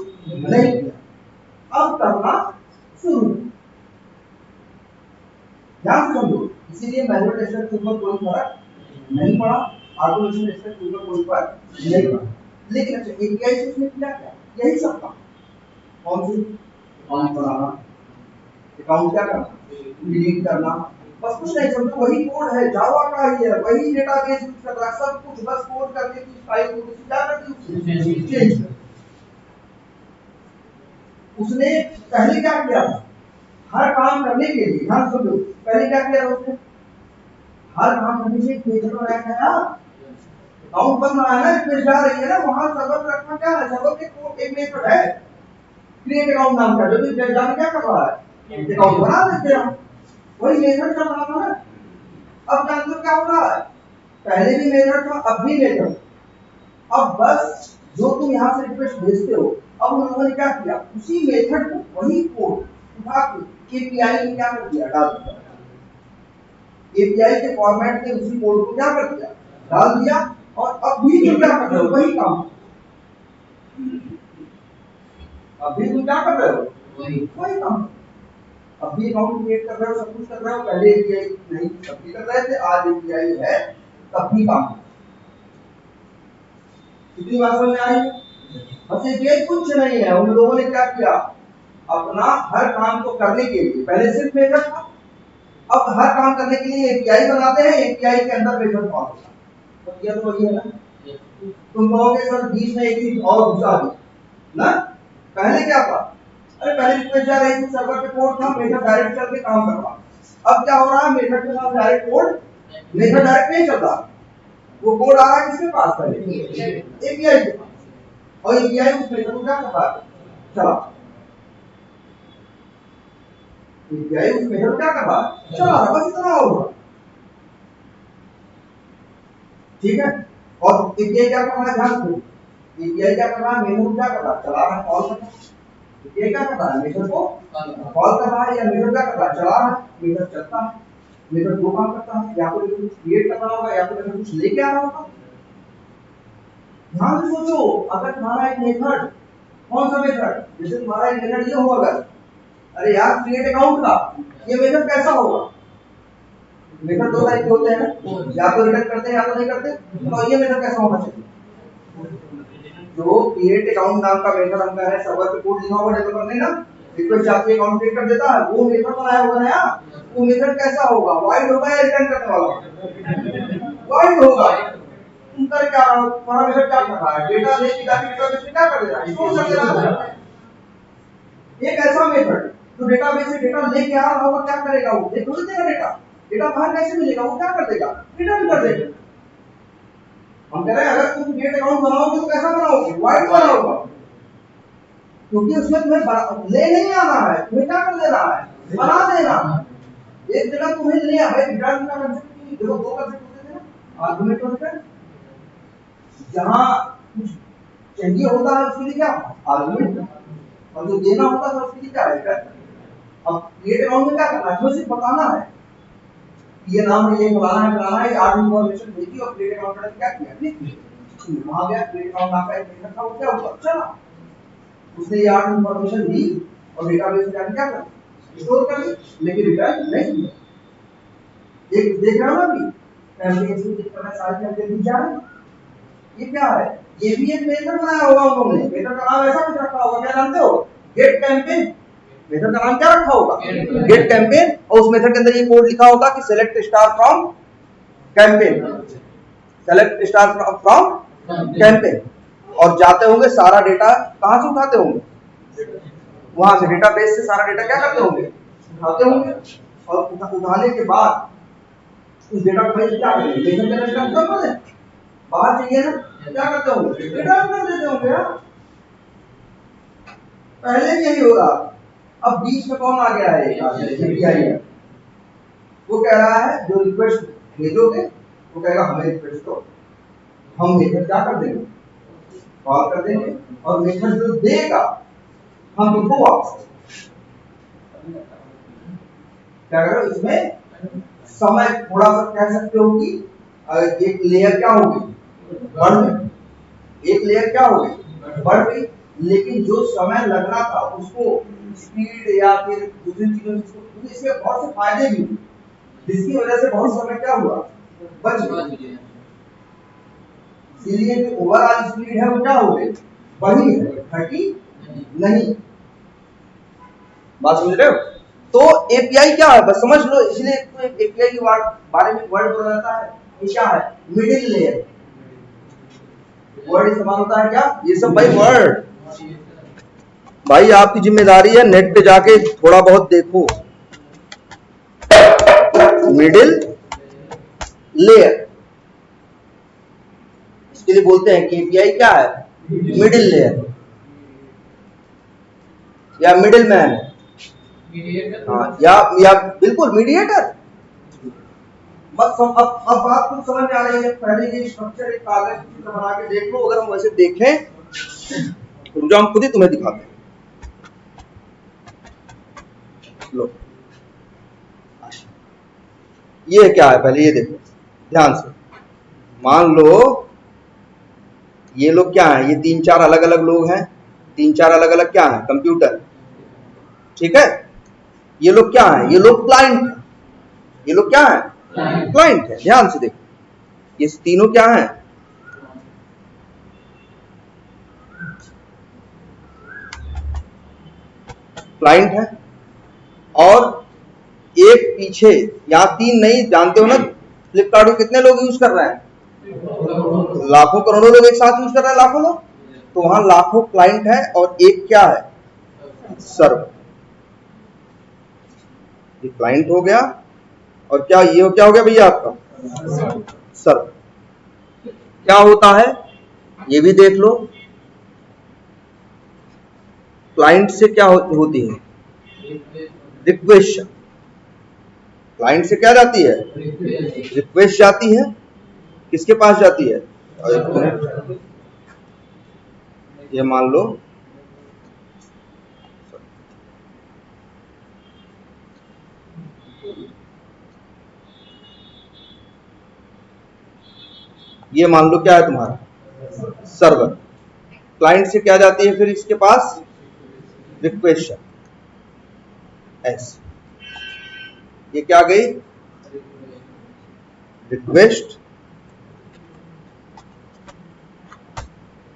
A: नहीं किया, अब करना शुरू। ध्यान से समझो, इसीलिए मैनुअल टेस्टर के ऊपर कोई फर्क नहीं पड़ा, ऑटोमेशन टेस्टर के ऊपर कोई फर्क नहीं पड़ा। लेकिन अच्छा, एपीआई से उसने किया क्या, यही सब काम, कौन सी, अकाउंट बनाना, अकाउंट क्या करना, डिलीट करना, बस कुछ नहीं, समझो वही कोड है, जावा का ही है, वही डेटाबेस यूज कर रहा है, सब कुछ, बस कोड करने की स्टाइल को क्या कर दी, चेंज कर। उसने पहले क्या किया था, हर काम करने के लिए, ध्यान सुनो, पहले क्या किया उसने, हर काम करने से एक मेथड बनाया था, अकाउंट बन रहा है ना, रिक्वेस्ट जा रही है ना, वहां सर्वर पे रखना क्या है, सर्वर पे कोड एक मेथड है, क्रिएट अकाउंट नाम का, जो भी जान क्या कर रहा है, अकाउंट बना देते हैं, वही मेथड चल रहा था ना। अब जानते हो क्या हो रहा है, पहले भी मेथड था, अब भी मेथड, अब बस जो तुम यहाँ से रिक्वेस्ट भेजते हो, अब उन लोगों ने क्या किया, उसी मेथड को, वही कोड उठा के एपीआई में क्या कर दिया, डाल दिया, एपीआई के फॉर्मेट में उसी कोड को क्या कर दिया, डाल दिया। और अब भी तुम क्या कर रहे हो, वही काम, अभी तुम क्या कर रहे हो, वही काम, अब भी अकाउंट क्रिएट कर रहे हो, सब कुछ कर रहे हो, पहले एपीआई नहीं तब भी कर रहे थे, आज एपीआई है तब भी काम। कितनी बात समझ में आई, बस ये कुछ नहीं है, उन लोगों ने क्या किया, अपना हर काम को करने के लिए, पहले सिर्फ मेथड था, अब हर काम करने के लिए एपीआई बनाते हैं, एपीआई के अंदर मेथड कॉल होता है। तो ये तो वही है ना, तुम कहोगे सर बीच में एक चीज और घुसा दी ना, पहले क्या था, अरे पहले रिक्वेस्ट जा रही थी, सर्वर पे कोड था, मेथड डायरेक्ट चल के काम कर रहा, अब क्या हो रहा है, मेथड के साथ डायरेक्ट कोड, मेथड डायरेक्ट नहीं चल रहा, वो कोड आ रहा है किसके पास, पहले एपीआई के पास, और एपीआई उस मेथड को क्या कर रहा है, चला। एपीआई उस मेथड क्या कर रहा है, चला रहा, बस इतना होगा, ठीक है। और एपीआई क्या कर रहा है, ध्यान दो, एपीआई क्या कर रहा है, मेथड क्या कर रहा है, चला रहा है, कॉल कर रहा है। एपीआई क्या कर रहा है, मेथड को कॉल कर रहा है, या मेथड क्या कर रहा है, चला रहा है, मेथड चलता है, मेथड दो काम करता है, या तो मेथड कुछ क्रिएट कर रहा होगा, या तो मेथड कुछ लेके आ रहा होगा। ध्यान से सोचो, अगर तुम्हारा एक मेथड, कौन सा मेथड, जैसे तुम्हारा एक मेथड ये हो, अगर अरे यार क्रिएट अकाउंट का, ये मेथड कैसा होगा, मेथड दो टाइप के होते हैं ना, या तो रिटर्न करते हैं या तो नहीं करते, तो ये मेथड कैसा होना चाहिए, जो क्रिएट अकाउंट नाम का मेथड हम कह रहे हैं, सर्वर पे कोड लिखा होगा डेवलपर ने ना, रिक्वेस्ट आती है, अकाउंट क्रिएट कर देता है, वो मेथड बनाया होगा ना यार, वो मेथड कैसा होगा, वाइड होगा या रिटर्न करने वाला, वाइड होगा। तुम कर क्या रहा हो, तुम्हारा मेथड क्या कर रहा है, डेटा लेके जाके डेटाबेस में क्या कर दे रहा है, स्टोर कर दे रहा है। एक ऐसा मेथड जो डेटाबेस से डेटा लेके आ रहा होगा, क्या करेगा, वो देख लो देगा डेटा, डेटा बाहर कैसे मिलेगा, वो क्या कर देगा, रिटर्न कर देगा। हम कह रहे हैं अगर तुम क्रिएट अकाउंट बनाओगे तो कैसा बनाओगे, वाइड बनाओगे, क्योंकि उसमें तुम्हें ले नहीं आना है, तुम्हें क्या कर देना है, बना देना। एक जगह तुम्हें ले भाई रिटर्न का कंसेप्ट, देखो दो कंसेप्ट होते थे ना, आर्गुमेंट और रिटर्न। जहां कुछ चाहिए होता है उसके लिए क्या, आर्गुमेंट, और जो देना होता है उसके लिए क्या है, रिटर्न। अब क्रिएट अकाउंट में क्या करना है, सिर्फ बताना है ये नाम है, ये फलाना है, आठ इन्फॉर्मेशन भेजी और क्रिएट अकाउंट ने क्या किया, लिख दिया, वहां गया क्रिएट अकाउंट आपका एक मेथड था, वो क्या हुआ, चला, उसने ये आठ इन्फॉर्मेशन दी और डेटाबेस में जाके क्या कर स्टोर कर ली, लेकिन रिटर्न नहीं किया। एक देख रहा हो ना कि फैमिली एक्सेस करना, सारे फैमिली दिख जा रहे हैं, ये क्या है, ये भी एक मेथड बनाया होगा उन्होंने, मेथड का नाम ऐसा कुछ रखा होगा, क्या जानते हो, गेट कैंपेन, मेथड का नाम क्या रखा होगा, गेट कैंपेन, और उस मेथड के अंदर ये कोड लिखा होगा कि select star from campaign, select star from campaign, और जाते होंगे सारा डेटा कहां से उठाते होंगे, वहां से डेटाबेस से सारा डेटा क्या करते होंगे, उठाते होंगे, और उठाने के बाद उस डेटाबेस से क्या करेंगे, मेथड का नाम क्या होगा, बाहर चाहिए ना, क्या करते होंगे, रिटर्न कर देते होंगे यार। पहले यही हो रहा, अब बीच में कौन आ गया है, एपीआई है, वो कह रहा है जो रिक्वेस्ट भेजोगे वो कहेगा हमें रिक्वेस्ट दो, हम मेथड क्या कर देंगे, कॉल कर देंगे, और मेथड जो देगा हम तुमको वापस क्या करो, इसमें समय थोड़ा सा कह सकते हो कि एक लेयर क्या होगी, बढ़ गई, एक लेयर क्या होगी, बढ़ गई, लेकिन जो समय लगना था उसको स्पीड या फिर दूसरी चीजों से, इसके बहुत से फायदे भी हुए, जिसकी वजह से बहुत समय क्या हुआ, बच गया। इसीलिए जो ओवरऑल स्पीड है वो क्या हो गई, बढ़ी है, घटी नहीं। बात समझ रहे हो, तो एपीआई क्या है, बस समझ लो, इसलिए तो एपीआई के बारे में वर्ड बोला जाता है, ये क्या है, मिडिल लेयर, वर्ड इस्तेमाल होता है क्या, ये सब भाई वर्ड, भाई आपकी जिम्मेदारी है नेट पे जाके थोड़ा बहुत देखो, मिडिल लेयर, इसके लिए बोलते हैं कि एपीआई क्या है, मिडिल लेयर या मिडिल मैन, हाँ, या बिल्कुल मीडिएटर। अब बात कुछ समझ में आ रही है, पहले ये स्ट्रक्चर एक कागज की तरह बना के देख लो, अगर हम वैसे देखें तो जो हम खुद ही तुम्हें दिखाते हैं, लो ये क्या है, पहले ये देखो ध्यान से, मान लो ये लोग क्या है, ये तीन चार अलग अलग लोग हैं, तीन चार अलग अलग क्या है, कंप्यूटर, ठीक है, ये लोग क्या है, ये लोग क्लाइंट है, ये लोग क्या है, क्लाइंट है, ध्यान से देखो, ये तीनों क्या है, क्लाइंट है, और एक पीछे, यहां तीन नहीं, जानते हो ना फ्लिपकार्ट को कितने लोग यूज कर रहे हैं, लाखों करोड़ों लोग एक साथ यूज कर रहे हैं, लाखों लोग, तो वहां लाखों क्लाइंट है और एक क्या है, सर्वर, ये क्लाइंट हो गया, और क्या ये क्या हो गया भैया आपका सर्वर। क्या होता है ये भी देख लो, क्लाइंट से क्या होती है, रिक्वेस्ट। क्लाइंट से क्या जाती है? रिक्वेस्ट जाती है। किसके पास जाती है? ये मान लो ये मान लो क्या है तुम्हारा सर्वर। क्लाइंट से क्या जाती है फिर इसके पास? Request S. ये क्या गई? रिक्वेस्ट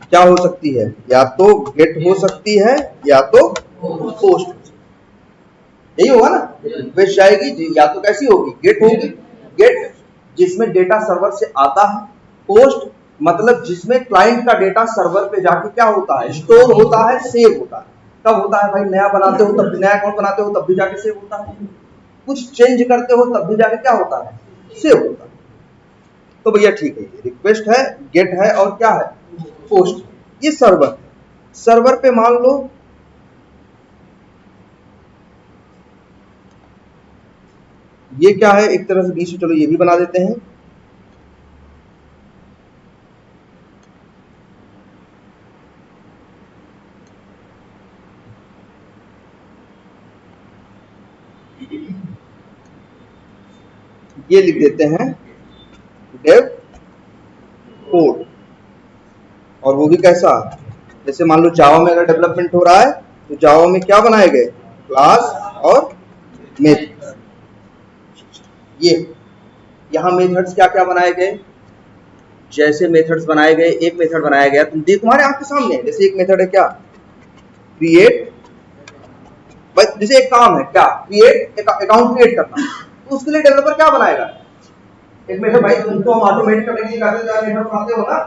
A: क्या हो सकती है? या तो गेट हो सकती है या तो पोस्ट। यही होगा ना? रिक्वेस्ट जाएगी या तो कैसी होगी? गेट होगी। गेट जिसमें डेटा सर्वर से आता है। पोस्ट मतलब जिसमें क्लाइंट का डेटा सर्वर पे जाके क्या होता है? स्टोर होता है, सेव होता है। कब होता है भाई? नया बनाते हो तब, नया अकाउंट बनाते हो तब भी जाके सेव होता है। कुछ चेंज करते हो तब भी जाके क्या होता है? सेव होता है। तो भैया ठीक है, ये रिक्वेस्ट है, गेट है और क्या है? पोस्ट। ये सर्वर। सर्वर पे मान लो ये क्या है? एक तरह से बीच में, चलो ये भी बना देते हैं। ये लिख देते हैं डेव कोड। और वो भी कैसा? जैसे मान लो जावा में अगर डेवलपमेंट हो रहा है तो जावा में क्या बनाए गए? क्लास और मेथड। ये यहां मेथड्स क्या क्या बनाए गए? जैसे मेथड्स बनाए गए, एक मेथड बनाया गया तुम्हारे आंख के सामने है। जैसे एक मेथड है क्या? क्रिएट। जैसे एक काम है क्या? क्रिएट अकाउंट क्रिएट करना। तो उसके लिए डेवलपर क्या बनाएगा? एक मेथड। भाई तुमको हम ऑटोमेटिक करने के लिए कहते हैं मेथड बनाते हो ना।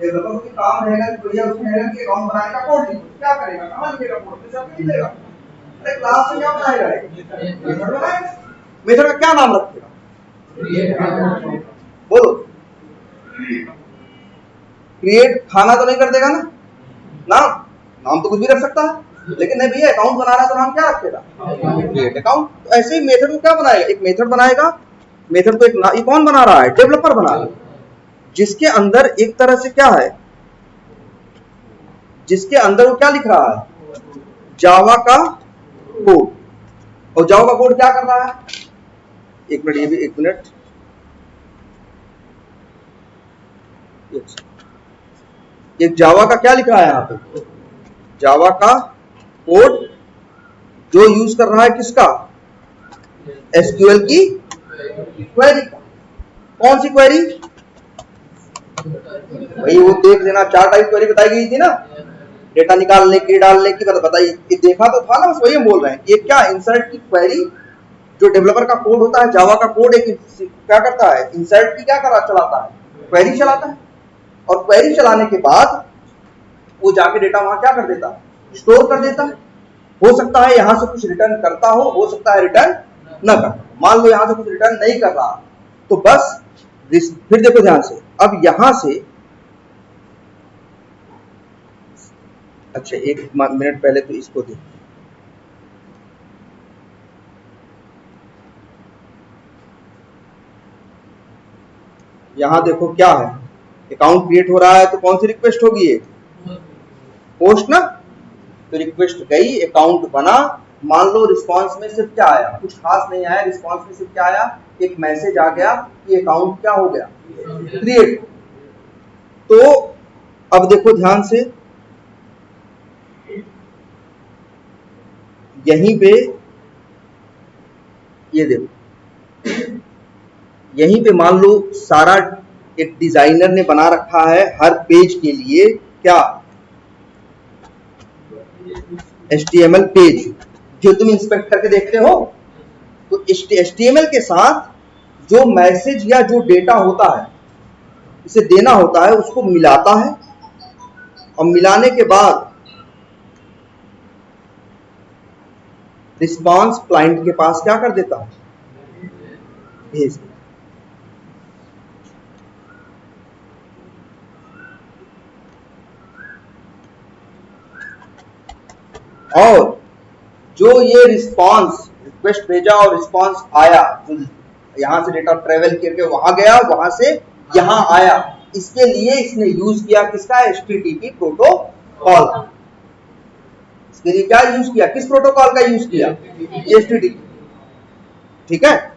A: डेवलपर को काम रहेगा कि भैया उसमें रहेगा कि अकाउंट बनाएगा, कोड लिखो। क्या करेगा? कहां लिखेगा कोड? तो सब लिखेगा। अरे क्लास में क्या बनाएगा? मेथड बनाएगा। मेथड का क्या नाम रखेगा? बोलो। क्रिएट खाना तो नहीं कर देगा ना? नाम तो कुछ भी रख सकता है, लेकिन नहीं भैया अकाउंट बना रहा है तो नाम क्या रखेगा? Create account. तो ऐसे ही मेथड को क्या बनाएगा? एक मेथड बनाएगा। मेथड को ये कौन बना रहा है? डेवलपर बना रहा है। जिसके अंदर एक तरह से क्या है? जिसके अंदर वो क्या लिख रहा है? जावा का कोड। और जावा का कोड क्या कर रहा है? एक मिनट, ये भी एक मिनट। ये जावा का क्या लिख रहा है यहाँ पे? जावा का कोड जो यूज कर रहा है किसका? एसक्यूएल की क्वेरी का। कौन सी क्वेरी? भाई वो देख लेना, 4 टाइप क्वेरी बताई गई थी ना, डेटा निकालने की, डालने की। बताइए, ये देखा तो था ना? बस वही हम बोल रहे हैं। ये क्या? इंसर्ट की क्वेरी। जो डेवलपर का कोड होता है, जावा का कोड एक क्या करता है? इंसर्ट की क्या चलाता है? क्वेरी चलाता है। और क्वेरी चलाने के बाद वो जाके डेटा वहां क्या कर देता है? स्टोर कर देता है। हो सकता है यहां से कुछ रिटर्न करता हो सकता है रिटर्न न करता। मान लो यहां से कुछ रिटर्न नहीं कर रहा, तो बस फिर देखो ध्यान से। अब यहां से, अच्छा एक मिनट पहले तो इसको देखो। यहां देखो क्या है? अकाउंट क्रिएट हो रहा है तो कौन सी रिक्वेस्ट होगी? ये पोस्ट ना। तो रिक्वेस्ट गई, अकाउंट बना। मान लो रिस्पांस में सिर्फ क्या आया? कुछ खास नहीं आया। रिस्पांस में सिर्फ क्या आया? एक मैसेज आ गया कि अकाउंट क्या हो गया? क्रिएट। तो अब देखो ध्यान से, यहीं पे ये देखो, यहीं पे मान लो सारा एक डिजाइनर ने बना रखा है हर पेज के लिए क्या? HTML पेज, जो तुम इंस्पेक्ट करके देखते हो। तो HTML के साथ जो मैसेज या जो डेटा होता है, इसे देना होता है, उसको मिलाता है। और मिलाने के बाद रिस्पांस क्लाइंट के पास क्या कर देता है? भेज देता। और जो ये रिस्पॉन्स रिक्वेस्ट भेजा और रिस्पॉन्स आया, जो यहां से डेटा ट्रेवल करके वहां गया, वहां से यहां आया, इसके लिए इसने यूज किया किसका? HTTP protocol. इसके लिए क्या यूज किया? किस प्रोटोकॉल का यूज किया? HTTP। ठीक है,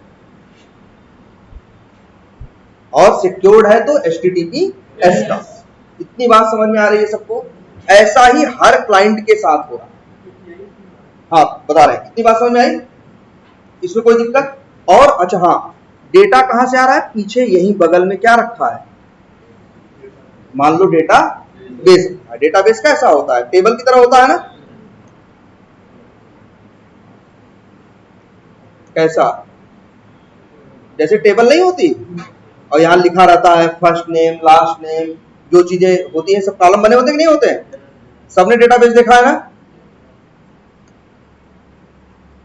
A: और सिक्योर्ड है तो HTTPS का। इतनी बात समझ में आ रही है सबको? ऐसा ही हर क्लाइंट के साथ हो रहा है। हाँ बता रहे हैं, इतनी बात समझ में आई? इसमें कोई दिक्कत? और अच्छा हाँ, डेटा कहां से आ रहा है? पीछे यहीं बगल में क्या रखा है? मान लो डेटा बेस। डेटाबेस कैसा होता है? टेबल की तरह होता है ना? कैसा? जैसे टेबल नहीं होती और यहां लिखा रहता है फर्स्ट नेम, लास्ट नेम, जो चीजें होती हैं सब कॉलम बने होते हैं कि नहीं होते हैं? सबने डेटाबेस देखा है ना?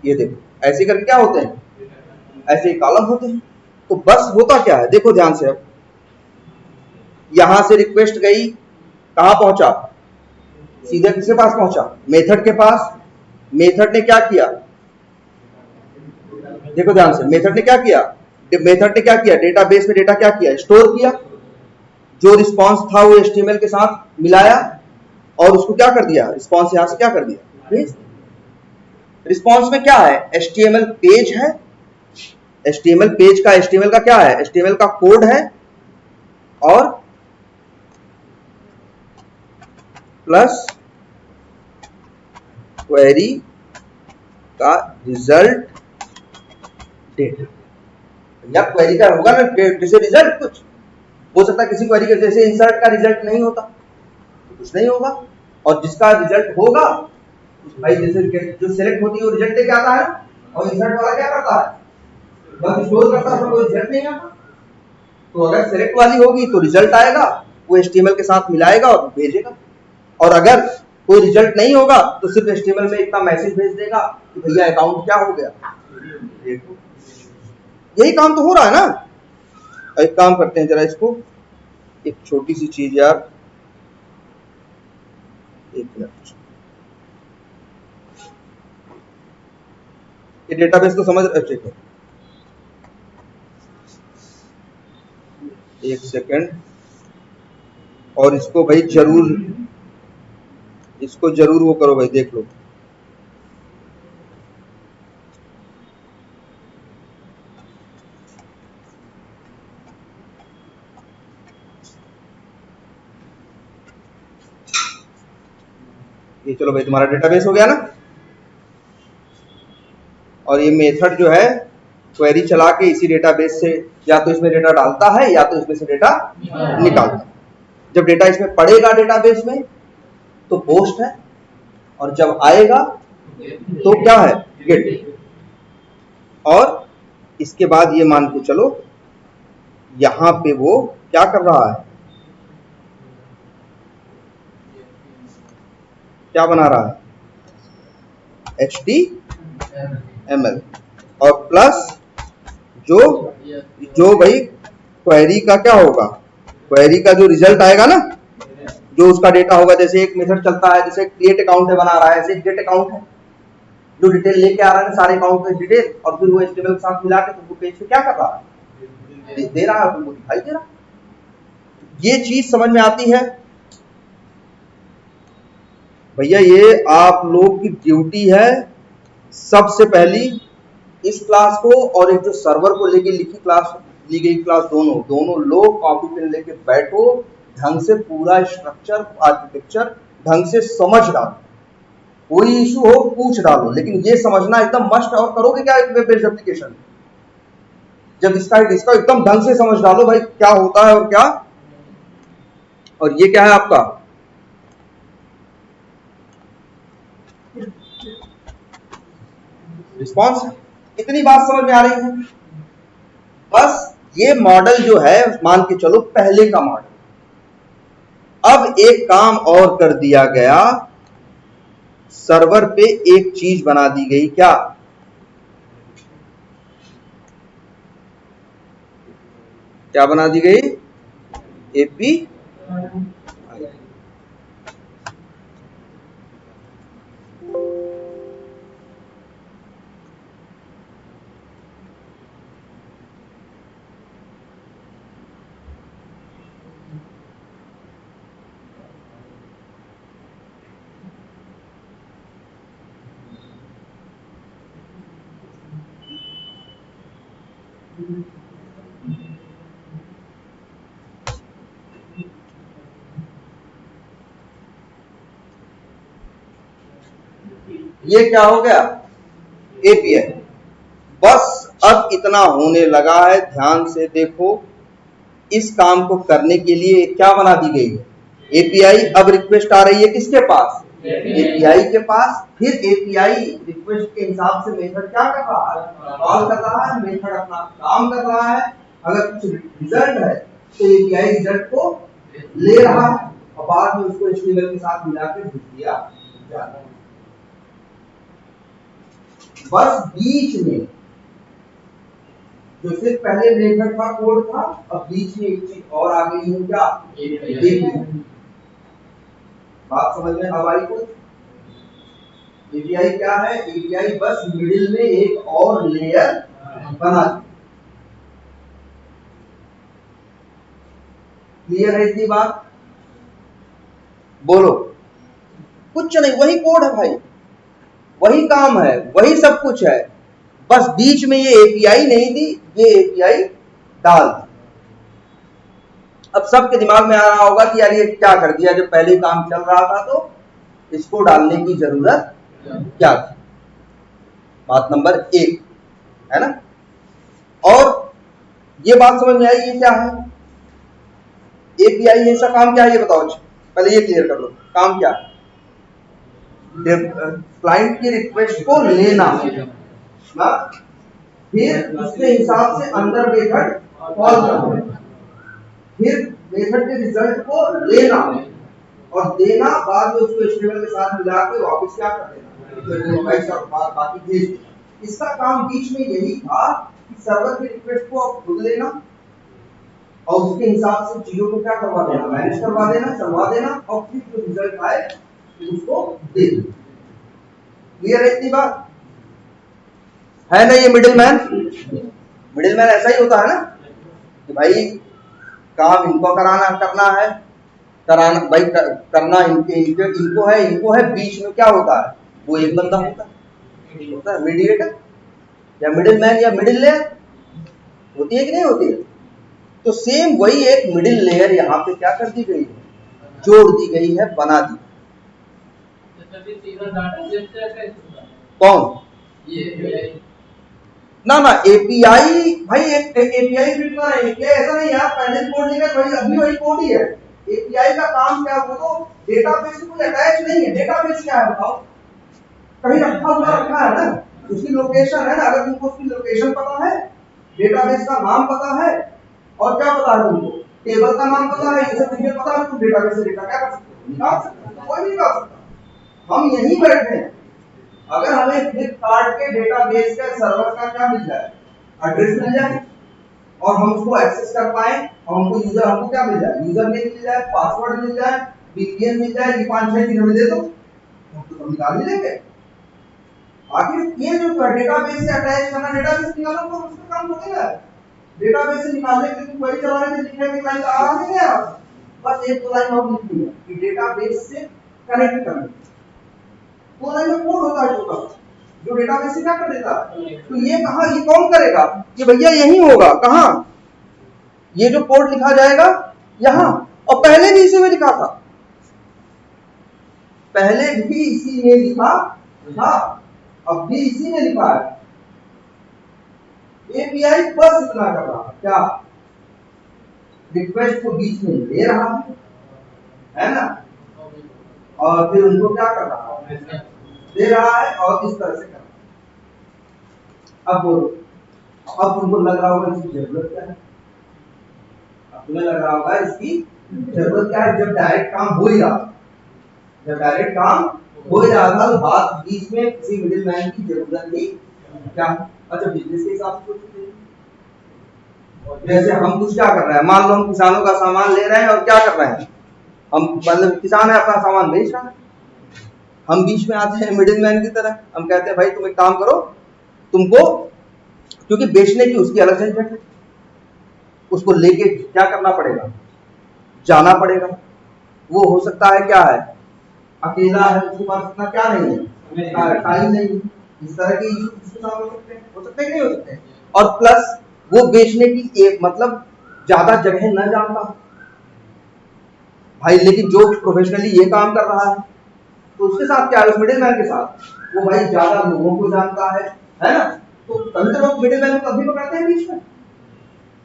A: ये देखो ऐसे करके क्या होते हैं? ऐसे ही कॉलम होते हैं। तो बस होता क्या है, देखो ध्यान से। अब यहां से रिक्वेस्ट गई, कहां पहुंचा? सीधे किसके पास पहुंचा? मेथड के पास। मेथड ने क्या किया? देखो ध्यान से, मेथड ने क्या किया? डेटाबेस में डेटा क्या किया? स्टोर किया। जो रिस्पॉन्स था वो HTML के साथ मिलाया और उसको क्या कर दिया? रिस्पॉन्स यहां से क्या कर दिया? भेज। रिस्पॉन्स में क्या है? HTML पेज है। HTML पेज का, HTML का क्या है? HTML का कोड है और प्लस क्वेरी का रिजल्ट डेटा। या क्वेरी का होगा ना जैसे रिजल्ट, कुछ हो सकता है किसी क्वेरी के जैसे इंसर्ट का रिजल्ट नहीं होता तो कुछ नहीं होगा, और जिसका रिजल्ट होगा भाई जैसे जो सिलेक्ट होती है वो रिजल्ट लेके आता है, और इंसर्ट वाला क्या करता है? बस स्टोर करता है, कोई रिजल्ट नहीं आता। तो अगर सिलेक्ट वाली होगी तो रिजल्ट आएगा, वो HTML के साथ मिलाएगा और भेजेगा। और अगर कोई रिजल्ट नहीं होगा तो सिर्फ HTML में इतना मैसेज भेज देगा कि भैया अकाउंट क्या हो गया। यही काम तो हो रहा है ना? एक काम करते हैं जरा, इसको एक छोटी सी चीज यार, एक मिनट। ये डेटाबेस तो समझ रहे थे, एक सेकंड। और इसको भाई जरूर, इसको जरूर वो करो भाई, देख लो। ये चलो भाई, तुम्हारा डेटाबेस हो गया ना? और ये मेथड जो है क्वेरी चला के इसी डेटाबेस से या तो इसमें डेटा डालता है या तो इसमें से डेटा निकालता है। जब डेटा इसमें पड़ेगा डेटाबेस में तो पोस्ट है, और जब आएगा तो क्या है? गेट। और इसके बाद ये मान के चलो यहां पे वो क्या कर रहा है? क्या बना रहा है? HTML। और प्लस जो जो भाई क्वेरी का क्या होगा? क्वेरी का जो रिजल्ट आएगा ना, जो उसका डेटा होगा, जैसे एक मेथड चलता है, जैसे क्रिएट अकाउंट है बना रहा है, ऐसे गेट अकाउंट है जो डिटेल लेके आ रहा है सारे अकाउंट के डिटेल, और फिर वो HTML के साथ मिला के तुमको पेज पे क्या कर रहा है? दे रहा है, तुमको दिखाई दे रहा है। ये चीज समझ में आती है भैया? ये आप लोग की ड्यूटी है सबसे पहली, इस क्लास को और एक जो सर्वर को लेके लिखी क्लास, ली गई क्लास, दोनों लोग कॉपी पेन लेके बैठो, ढंग से पूरा स्ट्रक्चर आर्किटेक्चर ढंग से समझ डालो। कोई इशू हो पूछ डालो, लेकिन ये समझना एकदम मस्ट। और करोगे क्या एक वेब बेस्ड एप्लीकेशन? जब इसका एकदम ढंग से समझ डालो भाई क्या होता है और क्या। और ये क्या है आपका? रिस्पॉन्स। इतनी बात समझ में आ रही है? बस ये मॉडल जो है मान के चलो पहले का मॉडल। अब एक काम और कर दिया गया, सर्वर पे एक चीज बना दी गई। क्या? क्या बना दी गई? एपी। ये क्या हो गया? एपीआई। बस अब इतना होने लगा है, ध्यान से देखो। इस काम को करने के लिए क्या बना दी गई है? एपीआई। अब रिक्वेस्ट आ रही है किसके पास? एपीआई के पास। फिर एपीआई रिक्वेस्ट के हिसाब से मेथड क्या कर रहा है? कॉल कर रहा है। मेथड अपना काम कर रहा है। अगर कुछ रिजल्ट है तो एपीआई रिजल्ट को ले रहा है और बाद में उसको एचटीएमएल के साथ मिला के भेज दिया जाता है। बस बीच में जो सिर्फ पहले मेथड था, कोड था, अब बीच में एक चीज और आ गई है, क्या? एपीआई। बात समझ में अब आई कुछ? एपीआई क्या है? एपीआई बस मिडिल में एक और लेयर बना दी। क्लियर है इतनी बात? बोलो। कुछ नहीं, वही कोड है भाई, वही काम है, वही सब कुछ है। बस बीच में ये एपीआई नहीं दी, ये एपीआई डाल दी। अब सबके दिमाग में आ रहा होगा कि यार ये क्या कर दिया, जब पहले काम चल रहा था तो इसको डालने की जरूरत क्या थी? बात नंबर 1 है ना। और ये बात समझ में आई, ये क्या है? एपीआई ऐसा काम क्या है ये बताओ। पहले ये क्लियर कर लो, काम क्या है? क्लाइंट की रिक्वेस्ट को लेना, फिर उसके हिसाब से अंदर मेथड कॉल करना, फिर मेथड के रिजल्ट को लेना और देना, बाद में उसको एचटीएमएल के साथ मिला के वापस क्या कर देना, बाकी भेज देना। इसका काम बीच में यही था कि सर्वर की रिक्वेस्ट को आप खुद लेना और उसके हिसाब से चीजों को क्या करवा देना, मैनेज करवा देना, चलवा देना और फिर जो रिजल्ट आए उसको दे देना। क्लियर है इतनी बात? है ना? ये मिडिल मैन ऐसा ही होता है ना कि भाई काम इनको करना है, भाई करना इनको है, बीच में क्या होता है? वो एक बंदा होता है मीडिएटर या मिडिल मैन या मिडिल लेयर, होती है कि नहीं होती है? तो सेम वही एक मिडिल लेयर यहाँ पे क्या कर दी गई है? जोड़ दी गई है, बना दी। कौन? ना एपीआई भाई, एक एपीआई फिट कर है। एपीआई ऐसा नहीं यार पहले कोड लिखा भाई अभी वही कोड ही है। एपीआई का काम क्या? वो तो डेटाबेस से कोई अटैच नहीं है। डेटाबेस क्या है बताओ? कहीं रखा है ना, उसकी लोकेशन है ना। अगर तुमको उसकी लोकेशन पता है, डेटाबेस का नाम पता है और क्या पता है तुमको, टेबल का नाम पता है, ये सब चीजें पता है, तुम डेटाबेस से डेटा क्या कर सकते हो? निकाल सकते हो। कोई नहीं निकाल सकता। हम यहीं बैठे हैं। अगर हमें फ्लिपकार्ट के डेटाबेस के सर्वर का क्या मिल जाए, एड्रेस मिल जाए और हम उसको एक्सेस कर पाए और हमको क्या मिल जाए, यूजर नेम मिल जाए, पासवर्ड मिल जाए, वीपीएन मिल जाए, ये 5-6 चीज हमें दे दो, हम तो निकाल ही लेंगे। आखिर ये जो डेटाबेस से अटैच करना, डेटाबेस निकालना तो उसका काम हो गया। डेटाबेस से निकालने के लिए क्वेरी चलाने के लिखने के लाइन आ नहीं है, बस एक दो लाइन और लिखनी है कि डेटाबेस से कनेक्ट करना। तो लाइन में कोड होता है जो डेटाबेस से क्या कर देता है। तो ये कहां, ये कौन करेगा? ये भैया यही होगा। कहां? ये जो कोड लिखा जाएगा यहां। और पहले भी इसी में लिखा था, पहले भी इसी में लिखा था, अब भी इसी में लिखा है। एपीआई बस इतना कर रहा है, क्या? रिक्वेस्ट को बीच में ले रहा है ना, और फिर उनको क्या कर रहा है? दे रहा है और इस तरह से कर रहा है। अब बोलो, अब तुमको लग रहा होगा इसकी जरूरत क्या है? अब तुम्हें लग रहा होगा इसकी जरूरत क्या है? जब डायरेक्ट काम हो ही रहा था, तो बात बीच में किसी मिडिल मैन की जरूरत नहीं क्या? अच्छा, बिजनेस के हिसाब से सोचते हैं। जैसे हम कुछ क्या कर रहे हैं, मान लो हम किसानों का सामान ले रहे हैं और क्या कर रहे हैं, हम मतलब किसान है अपना सामान बेच रहा है, हम बीच में आते हैं मिडिल मैन की तरह। हम कहते हैं भाई तुम एक काम करो, तुमको क्योंकि बेचने की उसकी अलग झंझट है, उसको लेके क्या करना पड़ेगा, जाना पड़ेगा। वो हो सकता है क्या है, अकेला है, उसके पास इतना क्या नहीं है, टाइम नहीं। इस तरह के इश्यू उसके साथ हो सकते हैं कि नहीं हो सकते। और प्लस वो बेचने की एक मतलब ज्यादा जगह न जानता भाई, लेकिन जो प्रोफेशनली ये काम कर रहा है तो उसके साथ क्या है, उस मिडिल मैन के साथ वो भाई ज्यादा लोगों को जानता है ना। तो तभी तो लोग मिडिल मैन को कभी पकड़ते हैं बीच में,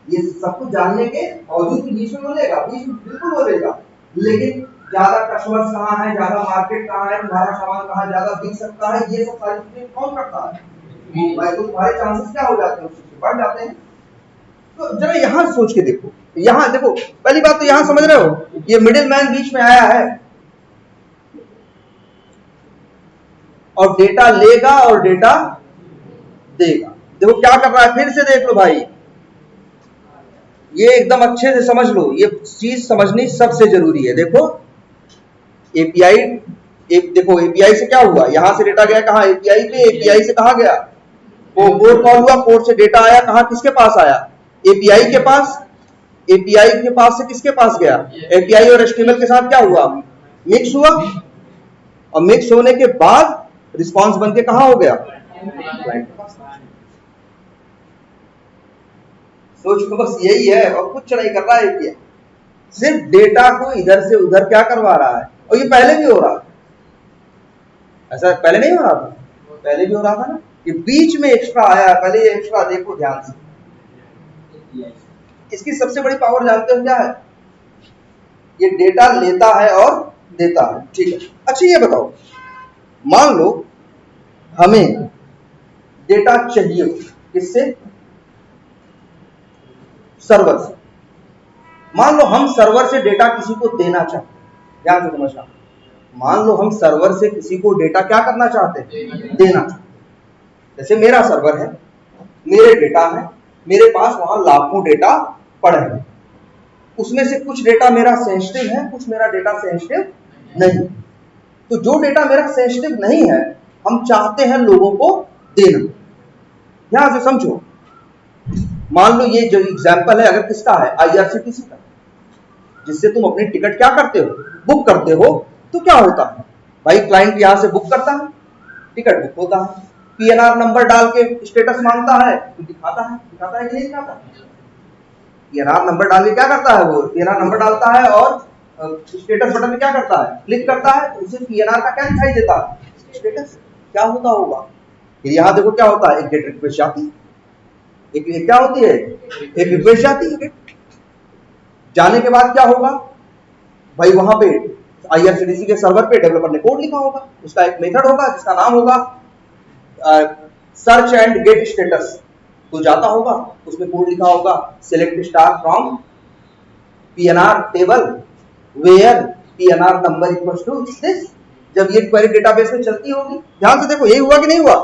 A: ये सब कुछ जानने के बावजूद भी बीच में बोलेगा, बीच में बिल्कुल बोलेगा, लेकिन ज्यादा कस्टमर्स कहाँ है, ज्यादा मार्केट कहाँ है, तुम्हारा सामान कहाँ ज्यादा बिक सकता है, ये सब सारी चीजें कौन करता है भाई, तो तुम्हारे चांसेस क्या हो जाते हैं, उससे बढ़ जाते हैं। तो जरा यहाँ सोच के देखो, यहाँ देखो, पहली बात तो यहाँ समझ रहे हो, ये मिडिल मैन बीच में आया है और डेटा लेगा और डेटा देगा। देखो क्या कर रहा है, फिर से देख लो भाई, ये एकदम अच्छे से समझ लो, ये चीज समझनी सबसे जरूरी है। देखो एपीआई, देखो एपीआई से क्या हुआ, यहां से डेटा गया कहाँ, एपीआई पे, एपीआई से कहाँ गया, वो पोर्ट कॉल हुआ, पोर्ट से डेटा आया कहाँ, किसके पास आया, एपीआई के पास, एपीआई के पास से किसके पास गया, एपीआई और एचटीएमएल के साथ क्या हुआ, मिक्स हुआ, और मिक्स होने के बाद रिस्पांस बन के कहाँ हो गया, क्लाइंट के पास। सोच लो बस यही है, और कुछ नहीं कर रहा है एपीआई, सिर्फ डेटा को इधर से उधर क्या करवा रहा है, और ये पहले भी हो रहा था, ऐसा पहले नहीं हो रहा था, पहले भी हो रहा था ना, ये बीच में एक्स्ट्रा आया, पहले ये एक्स्ट्रा देखो ध्यान से। इसकी सबसे बड़ी पावर जानते हो क्या है, ये डेटा लेता है और देता है, ठीक है। अच्छा ये बताओ, मान लो हमें डेटा चाहिए, किससे, सर्वर से, मान लो हम सर्वर से डेटा किसी को देना चाहते हैं, ध्यान से समझना, मान लो हम सर्वर से किसी को डेटा क्या करना चाहते हैं, देना चाहते हैं। जैसे मेरा सर्वर है, मेरे डेटा है, मेरे पास वहां लाखों डेटा पड़े हैं, उसमें से कुछ डेटा मेरा सेंसिटिव है, कुछ मेरा डेटा सेंसिटिव नहीं। तो जो डेटा मेरा सेंसिटिव नहीं है, हम चाहते हैं लोगों को देना। ध्यान से समझो, मान लो ये जो एग्जाम्पल है, अगर किसका है, आईआरसीटीसी का, जिससे तुम अपनी टिकट क्या करते हो, बुक करते हो, तो क्या होता है भाई, क्लाइंट यहां से बुक करता है, टिकट बुक होता है, पीएनआर नंबर डाल के स्टेटस मांगता है, तो दिखाता है कि नहीं दिखाता, पीएनआर नंबर डाल के क्या करता है, वो पीएनआर नंबर डालता है और स्टेटस बटन में क्या करता है, क्लिक करता है, तो उसे पीएनआर का क्या दिखाई देता है, स्टेटस। क्या होता होगा, फिर यहाँ देखो क्या होता है, एक गेट रिक्वेस्ट जाती है, एक क्या होती है, एक रिक्वेस्ट जाती है, जाने के बाद क्या होगा भाई, वहां पे आईआरसीटीसी के सर्वर पे डेवलपर ने कोड लिखा होगा, उसका एक मेथड होगा जिसका नाम होगा सर्च एंड गेट स्टेटस, तो जाता होगा, उसमें कोड लिखा होगा, select star from PNR table where PNR number equals to this. जब ये क्वेरी डेटाबेस में चलती होगी, ध्यान से देखो, यही हुआ कि नहीं हुआ,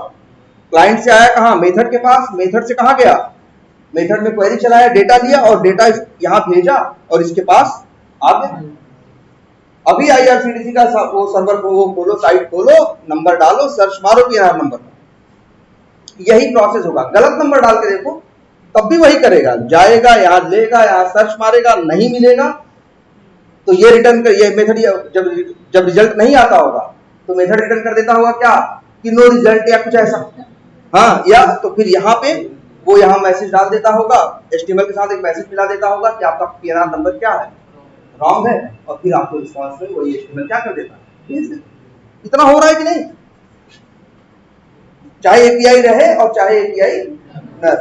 A: क्लाइंट से आया कहां, मेथड के पास, मेथड से कहां गया, मेथड में क्वेरी चलाया, डेटा लिया और डेटा यहां भेजा और इसके पास आ गया। अभी आईआरसीटीसी का वो सर्वर को वो खोलो, साइट खोलो, नंबर डालो, सर्च मारो पीएनआर नंबर, यही प्रोसेस होगा। गलत नंबर डाल के देखो, तब भी वही करेगा, जाएगा यहां लेगा, यहां सर्च मारेगा, नहीं मिलेगा तो ये रिटर्न कर, ये मेथड जब रिजल्ट नहीं आता होगा तो मेथड रिटर्न कर देता होगा क्या, कि नो रिजल्ट या कुछ ऐसा, हाँ, या तो फिर यहाँ पे वो यहाँ मैसेज डाल देता होगा, एचटीएमएल के साथ एक मैसेज मिला देता होगा कि आपका पीएनआर नंबर क्या है, रॉन्ग है, और फिर आपको रिस्पॉन्स में वही एचटीएमएल क्या कर देता है। इतना हो रहा है कि नहीं, चाहे एपीआई रहे और चाहे एपीआई न रहे,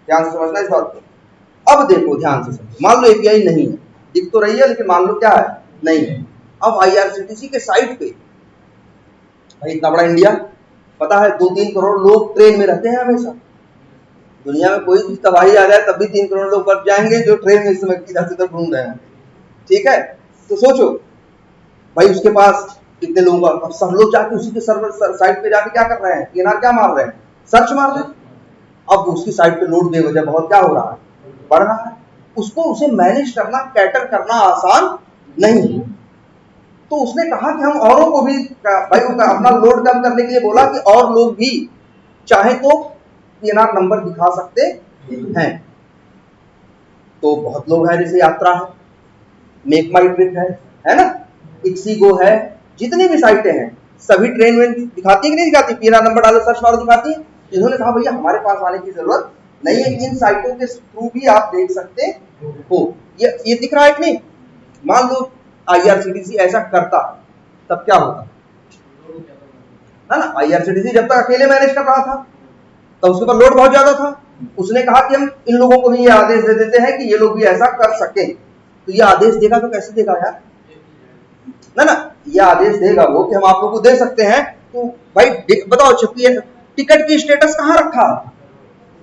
A: ध्यान से समझना इस बात को। अब देखो ध्यान से समझो, मान लो एपीआई नहीं है, दिख तो रही है लेकिन मान लो क्या है, नहीं है। अब आईआरसीटीसी के साइट पे भाई, इतना बड़ा इंडिया, पता है 2-3 करोड़ लोग ट्रेन में रहते हैं हमेशा, दुनिया में कोई भी तबाही आ जाए तब भी 3 करोड़ लोग बच जाएंगे जो ट्रेन में इस समय इधर से उधर घूम रहे हैं, ठीक है। तो सोचो भाई, उसके पास कितने लोगों का, अब सब लोग जाके उसी के सर्वर साइट पे जाके क्या कर रहे हैं, पीएनआर क्या मार रहे हैं, सर्च मार रहे हैं। अब उसकी साइट पे लोड बेवजह बहुत क्या हो रहा है, बढ़ रहा है, उसको उसे मैनेज करना, कैटर करना आसान नहीं है। तो उसने कहा कि हम औरों को भी भाई अपना लोड कम करने के लिए बोला कि और लोग भी चाहे तो पीएनआर नंबर दिखा सकते हैं। तो बहुत लोग हैं, जैसे यात्रा है, मेक माई ट्रिप है ना, इक्सीगो है, जितनी भी साइटें हैं सभी ट्रेन में दिखाती है कि नहीं दिखाती, पीएनआर नंबर डालो सर्च मारो दिखाती है। इन्होंने कहा भैया हमारे पास आने की जरूरत नहीं है, इन साइटों के थ्रू भी आप देख सकते हो। ये दिख रहा है कि नहीं? मान लो IRCTC ऐसा करता तब क्या होता है ना? IRCTC जब तक अकेले मैनेज कर रहा था तब उसके ऊपर लोड बहुत ज्यादा था। उसने कहा कि हम इन लोगों को भी ये आदेश दे देते हैं कि ये लोग भी ऐसा कर सके। तो ये आदेश देगा तो कैसे देगा यार? ना, ये आदेश देगा वो कि हम आप लोगों को दे सकते हैं। तो भाई बताओ, छपी टिकट की स्टेटस कहाँ रखा है?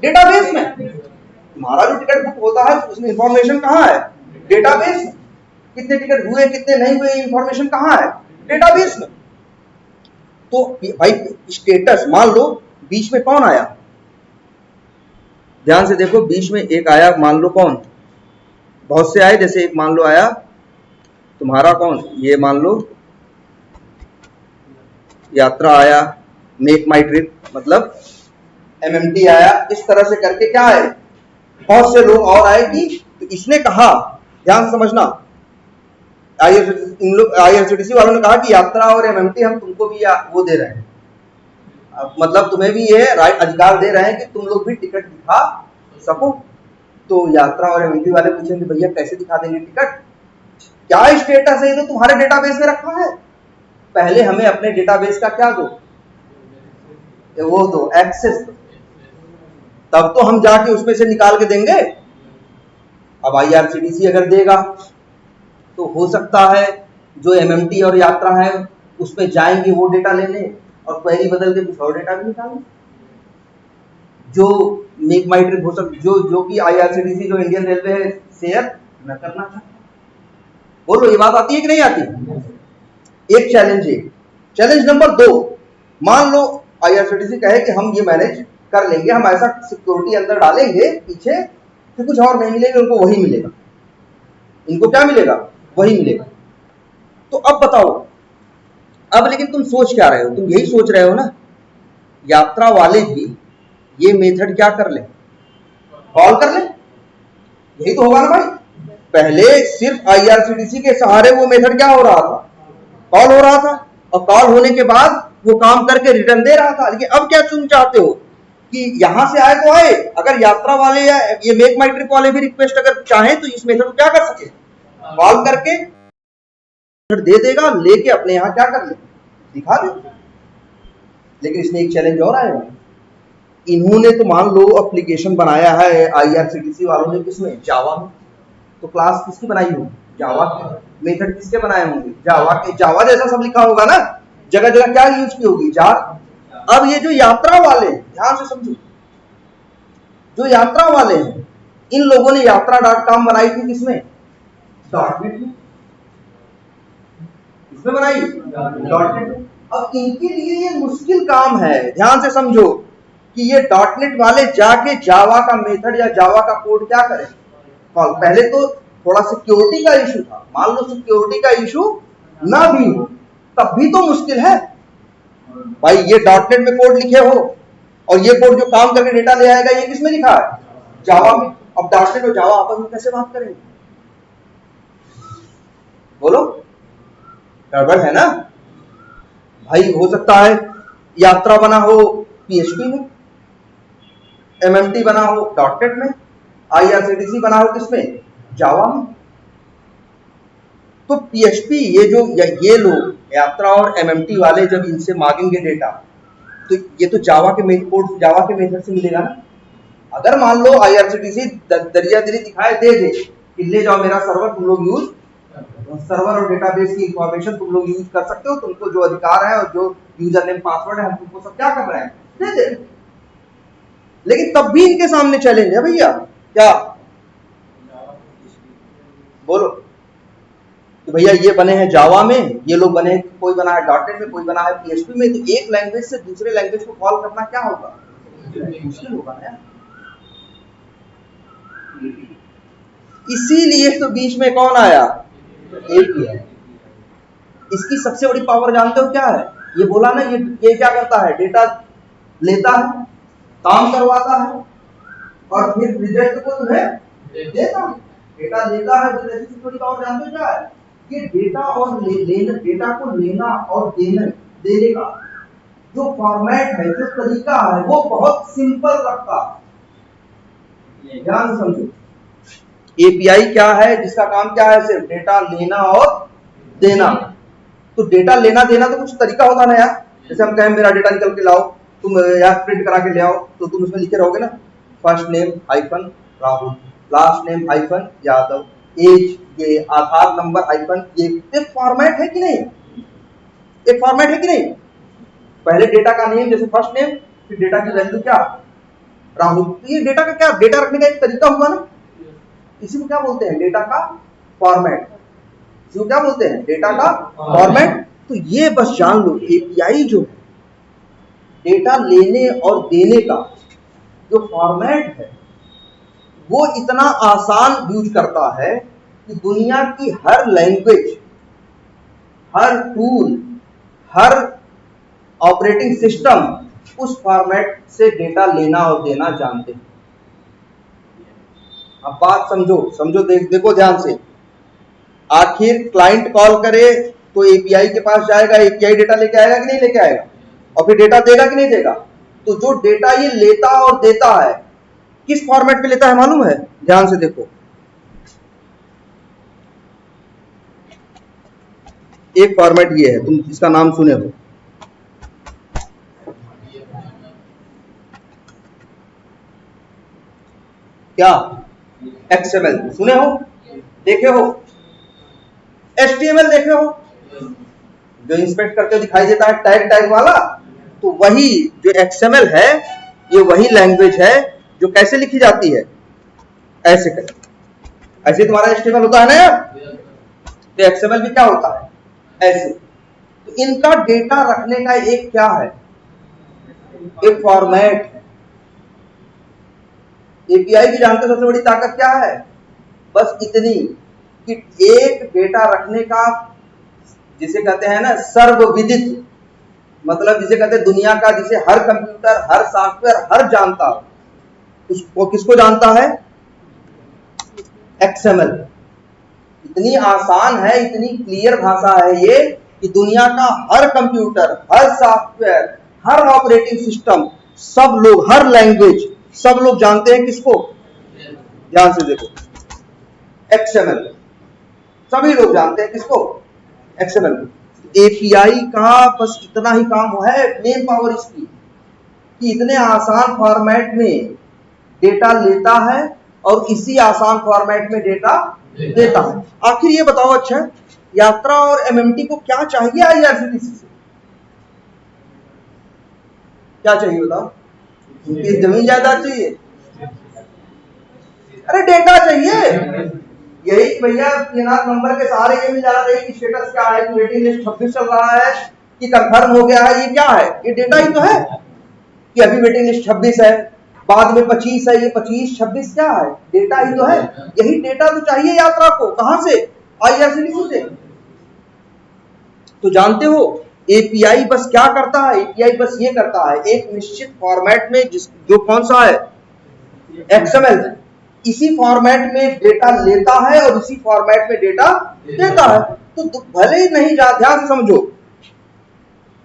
A: डेटाबेस में। तुम्हारा जो टिकट बुक होता है उसमें इंफॉर्मेशन कहाँ है? डेटाबेस में। कितने टिकट हुए कितने नहीं हुए इंफॉर्मेशन कहाँ है? डेटाबेस में। तो भाई स्टेटस, मान लो बीच में कौन आया, ध्यान से देखो, बीच में एक आया, मान लो कौन, बहुत से आए, जैसे एक मान लो आया तुम्हारा कौन, ये मान लो यात्रा आया, मेक माई ट्रिप मतलब MMT आया, इस तरह से करके क्या आए, बहुत से लोग और आए कि तो इसने कहा, ध्यान समझना, IRCTC वालों ने कहा कि यात्रा और MMT हम तुमको भी वो दे रहे हैं, मतलब तुम्हें भी ये राइट अधिकार दे रहे हैं कि तुम लोग भी टिकट दिखा सको। तो यात्रा और MMT वाले पूछेंगे भैया कैसे दिखा देंगे टिकट, क्या स्टेटस है, ये तो तुम्हारे डेटाबेस में रखा है, पहले हमें अपने डेटाबेस का क्या दो, वो दो, एक्सेस दो, तब तो हम जाके उसमें से निकाल के देंगे। अब IRCTC अगर देगा तो हो सकता है जो MMT और यात्रा है उसमें जाएंगे वो डेटा लेने और क्वेरी बदल के कुछ और डेटा भी निकालेंगे। जो मेक माई ट्रिप हो सकता, जो कि IRCTC जो इंडियन रेलवे है शेयर न करना चाहता। बोलो ये बात आती है कि नहीं आती? एक चैलेंज है। चैलेंज नंबर 2, मान लो IRCTC कहे कि हम ये मैनेज कर लेंगे, हम ऐसा सिक्योरिटी अंदर डालेंगे पीछे कि कुछ और नहीं मिलेगा, उनको वही मिलेगा, इनको क्या मिलेगा, वही मिलेगा। तो अब बताओ, अब लेकिन तुम सोच क्या रहे हो, तुम यही सोच रहे हो ना, यात्रा वाले भी ये मेथड क्या कर ले, कॉल कर ले, यही तो होगा ना भाई। पहले सिर्फ IRCTC के सहारे वो मेथड क्या हो रहा था, कॉल हो रहा था, और कॉल होने के बाद वो काम करके रिटर्न दे रहा था। लेकिन अब क्या तुम चाहते हो कि यहां से आए तो आए, अगर यात्रा वाले या ये मेक माई ट्रिप वाले भी रिक्वेस्ट अगर चाहें तो इस मेथड को क्या कर सके, कॉल करके दे देगा, लेके अपने यहां क्या कर ले, दिखा दे। लेकिन इसमें एक चैलेंज और आएगा, इन्होंने तो मान लो एप्लीकेशन बनाया है IRCTC वालों ने, किसमें, जावा में, तो क्लास किसकी बनाई होगी, जावा की, मेथड किसके बनाए होंगे, जावा के, जावा जैसा सब लिखा होगा ना, जगह जगह क्या यूज की होगी, जार। अब ये जो यात्रा वाले, ध्यान से समझो, जो यात्रा वाले हैं इन लोगों ने यात्रा.com बनाई थी किसमें, डॉटनेट में, किसमें बनाई, डॉटनेट में। अब इनके लिए ये मुश्किल काम है, ध्यान से समझो, कि ये डॉटनेट वाले जाके जावा का मेथड या जावा का कोड क्या करें, पहले तो थोड़ा सिक्योरिटी का इशू था, मान लो सिक्योरिटी का इशू ना भी हो तब भी तो मुश्किल है भाई। ये डॉटनेट में कोड लिखे हो और ये कोड जो काम करके डेटा ले आएगा ये किसमें लिखा है, जावा में। अब डॉटनेट और जावा आपस में कैसे बात करेंगे, बोलो, गड़बड़ है ना भाई। हो सकता है यात्रा बना हो PHP में, MMT बना हो डॉटनेट में, IRCTC बना हो किसमें, जावा में। तो PHP ये लोग यात्रा और MMT वाले जब इनसे मांगेंगे डेटा तो ये तो जावा के मेथड से मिलेगा ना। अगर मान लो IRCTC दरिया दिली दिखाए दे दे कि ले जाओ मेरा सर्वर, तुम लोग यूज, सर्वर और डेटाबेस की इंफॉर्मेशन तुम लोग यूज कर सकते हो, तुमको जो अधिकार है और जो यूजर नेम पासवर्ड है हम तुमको सब क्या कर रहे हैं, दे दे। लेकिन तब भी इनके सामने चैलेंज है भैया, क्या, बोलो, कि भैया ये बने हैं जावा में, ये लोग बने हैं, कोई बना है डॉटनेट में, कोई बना है PHP में, तो एक लैंग्वेज से दूसरे लैंग्वेज को कॉल करना क्या होगा, मुश्किल होगा ना। इसीलिए तो बीच में कौन आया, एक ही है। इसकी सबसे बड़ी पावर जानते हो क्या है, ये बोला ना, ये क्या करता है, डेटा लेता है, काम करवाता है और फिर रिजल्ट को तुम्हें देता है। डेटा लेता है, सबसे बड़ी पावर जानते हो क्या है, ये डेटा और डेटा को लेना और देने का जो फॉर्मेट है, जो तरीका है, वो बहुत सिंपल रखता है। ध्यान से समझो, एपीआई क्या है, जिसका काम क्या है, सिर्फ डेटा लेना और देना। तो डेटा लेना देना तो कुछ तरीका होगा ना यार, जैसे हम कहें मेरा डेटा निकल के लाओ, तुम यार प्रिंट करा के ले आओ, तो तुम उसमें लिखे रहोगे ना, first name hyphen Rahul, last name hyphen Yadav, age ये, आधार नंबर हाइफन ये। एक फॉर्मेट है कि नहीं, एक फॉर्मेट है कि नहीं। पहले डेटा का नेम जैसे फर्स्ट नेम, फिर डेटा की वैल्यू क्या, राहुल। तो ये डेटा का क्या, डेटा रखने का एक तरीका हुआ ना, इसी को क्या बोलते हैं, डेटा का फॉर्मेट। इसी को क्या बोलते हैं, डेटा का फॉर्मेट। तो ये बस जान लो, एपीआई जो है डेटा लेने और देने का जो फॉर्मेट है, वो इतना आसान यूज करता है कि दुनिया की हर लैंग्वेज, हर टूल, हर ऑपरेटिंग सिस्टम उस फॉर्मेट से डेटा लेना और देना जानते हैं। अब बात समझो, समझो, देखो ध्यान से। आखिर क्लाइंट कॉल करे तो एपीआई के पास जाएगा, एपीआई डेटा लेके आएगा कि नहीं लेके आएगा, और फिर डेटा देगा कि नहीं देगा। तो जो डेटा ये लेता और देता है, किस फॉर्मेट पे लेता है मालूम है, ध्यान से देखो। एक फॉर्मेट ये है, तुम इसका नाम सुने हो, क्या, एक्सएमएल सुने हो, देखे हो, एचटीएमएल देखे हो, जो इंस्पेक्ट करते दिखाई देता है टैग टैग वाला। तो वही जो एक्सएमएल है, ये वही लैंग्वेज है जो कैसे लिखी जाती है, ऐसे कर, ऐसे तुम्हारा एचटीएमएल होता है ना यार, तो एक्सएमएल भी क्या होता है, ऐसे। तो इनका डेटा रखने का एक क्या है, एक फॉर्मेट है। एपीआई की जानते सबसे बड़ी ताकत क्या है, बस इतनी कि एक डेटा रखने का, जिसे कहते हैं ना सर्वविदित, मतलब जिसे कहते हैं दुनिया का, जिसे हर कंप्यूटर, हर सॉफ्टवेयर, हर जानता हो, उसको किसको जानता है, एक्सएमएल। इतनी आसान है, इतनी क्लियर भाषा है ये कि दुनिया का हर कंप्यूटर, हर सॉफ्टवेयर, हर ऑपरेटिंग सिस्टम, सब लोग, हर लैंग्वेज, सब लोग जानते हैं किसको, ध्यान से देखो, एक्सएमएल। सभी लोग जानते हैं किसको, एक्सएमएल। एपीआई का बस इतना ही काम है, मेन पावर इसकी, कि इतने आसान फॉर्मेट में डेटा लेता है और इसी आसान फॉर्मेट में डेटा देता है। आखिर ये बताओ, अच्छा यात्रा और एमएमटी को क्या चाहिए आईआरसीटीसी से, क्या चाहिए बताओ, इनकी जमीन जायदाद चाहिए, अरे डेटा चाहिए। यही भैया पीएनआर नंबर के सहारे ये मिल जाना चाहिए कि स्टेटस क्या है, कि वेटिंग लिस्ट 26 चल रहा है, कि कंफर्म हो गया है, ये क्या है, ये डेटा ही तो है कि अभी वेटिंग लिस्ट 26 है, बाद में 25 है, ये 25 26 क्या है, डेटा ही तो है। यही डेटा तो चाहिए यात्रा को, कहां से, आईआरसीटीसी से। तो जानते हो एपीआई बस क्या करता है, एपीआई बस ये करता है, एक निश्चित फॉर्मेट में, जो कौन सा है, एक्सएमएल, इसी फॉर्मेट में डेटा लेता है और इसी फॉर्मेट में डेटा देता है। तो भले ही नहीं, ध्यान से समझो,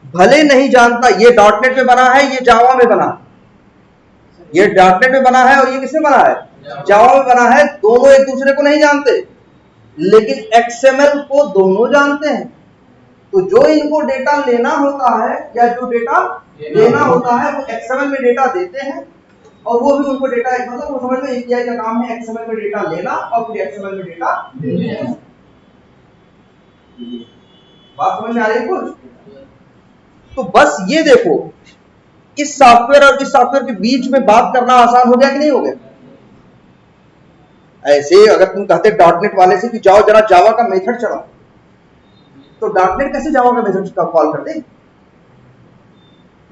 A: भले नहीं जानता, ये डॉटनेट में बना है, ये जावा में बना है, ये डॉटनेट में बना है और ये किसमें बना है, जावा में बना है। दोनों एक दूसरे को नहीं जानते, लेकिन एक्सएमएल को दोनों जानते हैं। तो जो इनको डेटा लेना होता है या जो डेटा लेना होता है, वो एक्सएमएल में डेटा देते हैं, और वो भी उनको डेटा, मतलब वो समझ लो एपीआई का काम है एक्सएमएल में डेटा लेना और फिर एक्सएमएल में डेटा देना। बात समझ में आ रही है कुछ। तो बस ये देखो, इस सॉफ्टवेयर और इस सॉफ्टवेयर के बीच में बात करना आसान हो गया कि नहीं हो गया। ऐसे अगर तुम कहते डॉटनेट वाले से कि जाओ जरा जावा का मेथड चलाओ, तो डॉटनेट कैसे जावा का मेथड का कॉल करते,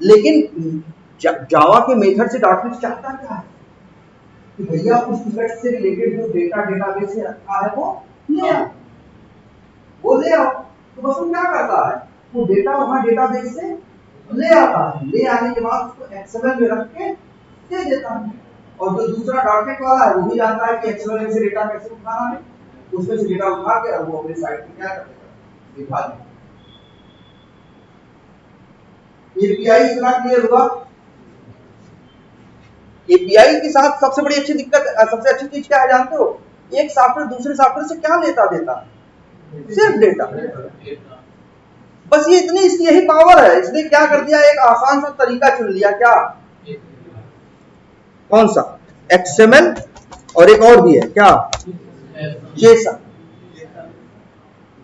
A: लेकिन जावा के मेथड से डॉटनेट चाहता क्या है कि भैया उस मेथड से रिलेटेड जो डेटा डेटाबेस से रखा है वो ले आओ, वो ले आओ। तो बस वो क्या करता है, वो डेटा वहां डेटाबेस से ले आता है, ले आने के बाद उसको एक्सएमएल में रख के दे देता है। और जो दूसरा डॉटनेट वाला है, वो भी जानता है कि एक्सएमएल में से डेटा कैसे उठाना है, उसमें से डेटा उठा के वो अपने साइट पे क्या करता है, दिखा देता है। एपीआई इतना क्लियर हुआ एपीआई के साथ सबसे बड़ी अच्छी दिक्कत, सबसे अच्छी चीज क्या है जानते हो? एक सॉफ्टवेयर दूसरे सॉफ्टवेयर से क्या लेता देता? सिर्फ डेटा। बस ये इतनी, इसकी यही पावर है। इसने क्या कर दिया, एक आसान सा तरीका चुन लिया। क्या? कौन सा? एक्सएमएल, और एक और भी है क्या? जेसन।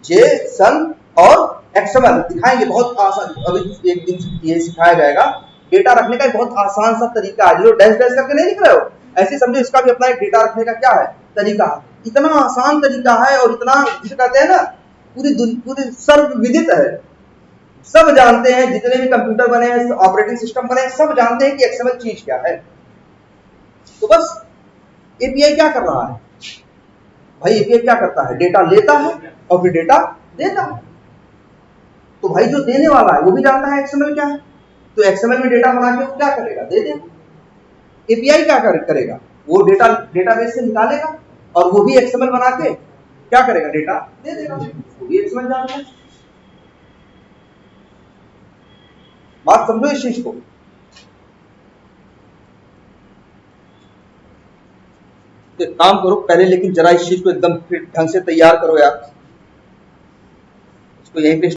A: जेसन और एक्सएमएल दिखाएंगे, बहुत आसान। अभी एक दिन ये सिखाया जाएगा। डेटा रखने का एक बहुत आसान सा तरीका है, जो डैश डैश करके नहीं लिख रहे हो, ऐसे समझो इसका भी अपना एक डेटा रखने का क्या है, तरीका। इतना आसान तरीका है और इतना, जिसे कहते हैं ना, पूरी सर्वविदित है। सब जानते हैं, जितने भी कंप्यूटर बने हैं, ऑपरेटिंग सिस्टम बने हैं, सब जानते हैं कि एक्सएमएल चीज क्या है। तो बस एपीआई क्या कर रहा है भाई? एपीआई क्या करता है? डेटा लेता है और फिर डेटा देता है। तो भाई जो देने वाला है वो भी जानता है एक्सएमएल क्या है, तो एक्सएमएल में डेटा बना के वो क्या करेगा? दे देगा। एपीआई क्या करेगा? वो डेटा डेटाबेस से निकालेगा और वो भी एक्सएमएल बना के क्या करेगा? डेटा दे देगा। वो भी एक्सएमएल जानता है। बात समझो इस चीज को। तो काम करो पहले, लेकिन जरा इस चीज को एकदम फिर ढंग से तैयार करो यार। इसको यहीं पे